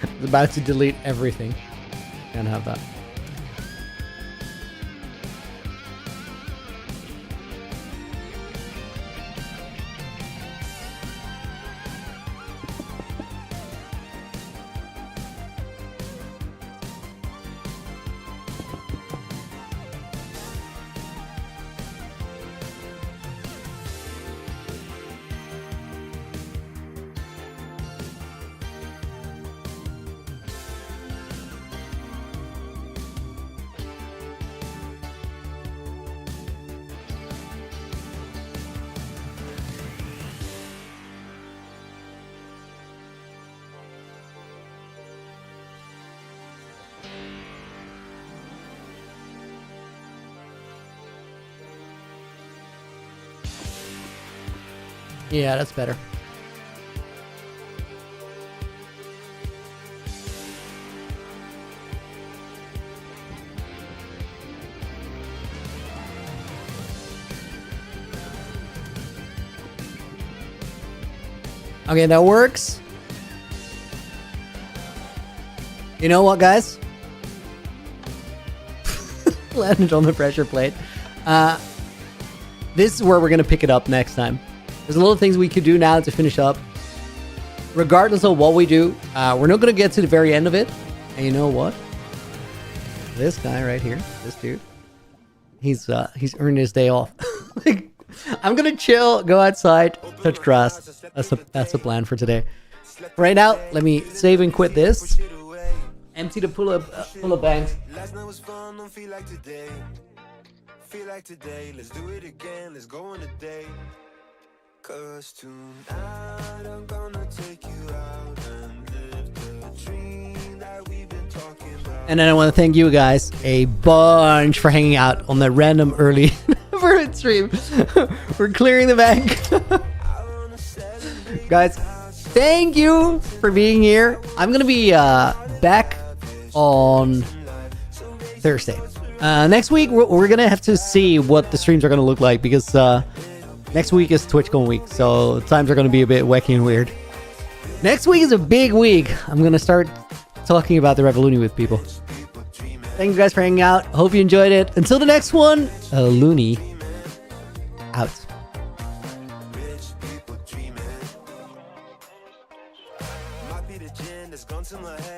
It's about to delete everything. Can't have that. Yeah, that's better. Okay, that works. You know what, guys? Landed on the pressure plate. This is where we're gonna pick it up next time. There's a little things we could do now to finish up. Regardless of what we do, we're not gonna get to the very end of it. And you know what? This guy right here, this dude, he's earned his day off. Like, I'm gonna chill, go outside, touch grass. That's the plan for today. Right now, let me save and quit this. Empty the pull up banks. Last night was fun, don't feel like today. Feel like today, let's do it again, let's go on a date. Cause tonight I'm gonna take you out and live the dream that we've been talking about. And then I want to thank you guys a bunch for hanging out on the random early bird stream. We're clearing the bank. Guys, thank you for being here. I'm gonna be back on Thursday. Next week we're gonna have to see what the streams are gonna look like, because next week is TwitchCon week, so times are gonna be a bit wacky and weird. Next week is a big week. I'm gonna start talking about the Revolution with people. Thank you guys for hanging out. Hope you enjoyed it. Until the next one, Looney out. Might be the gin that's gone to my head.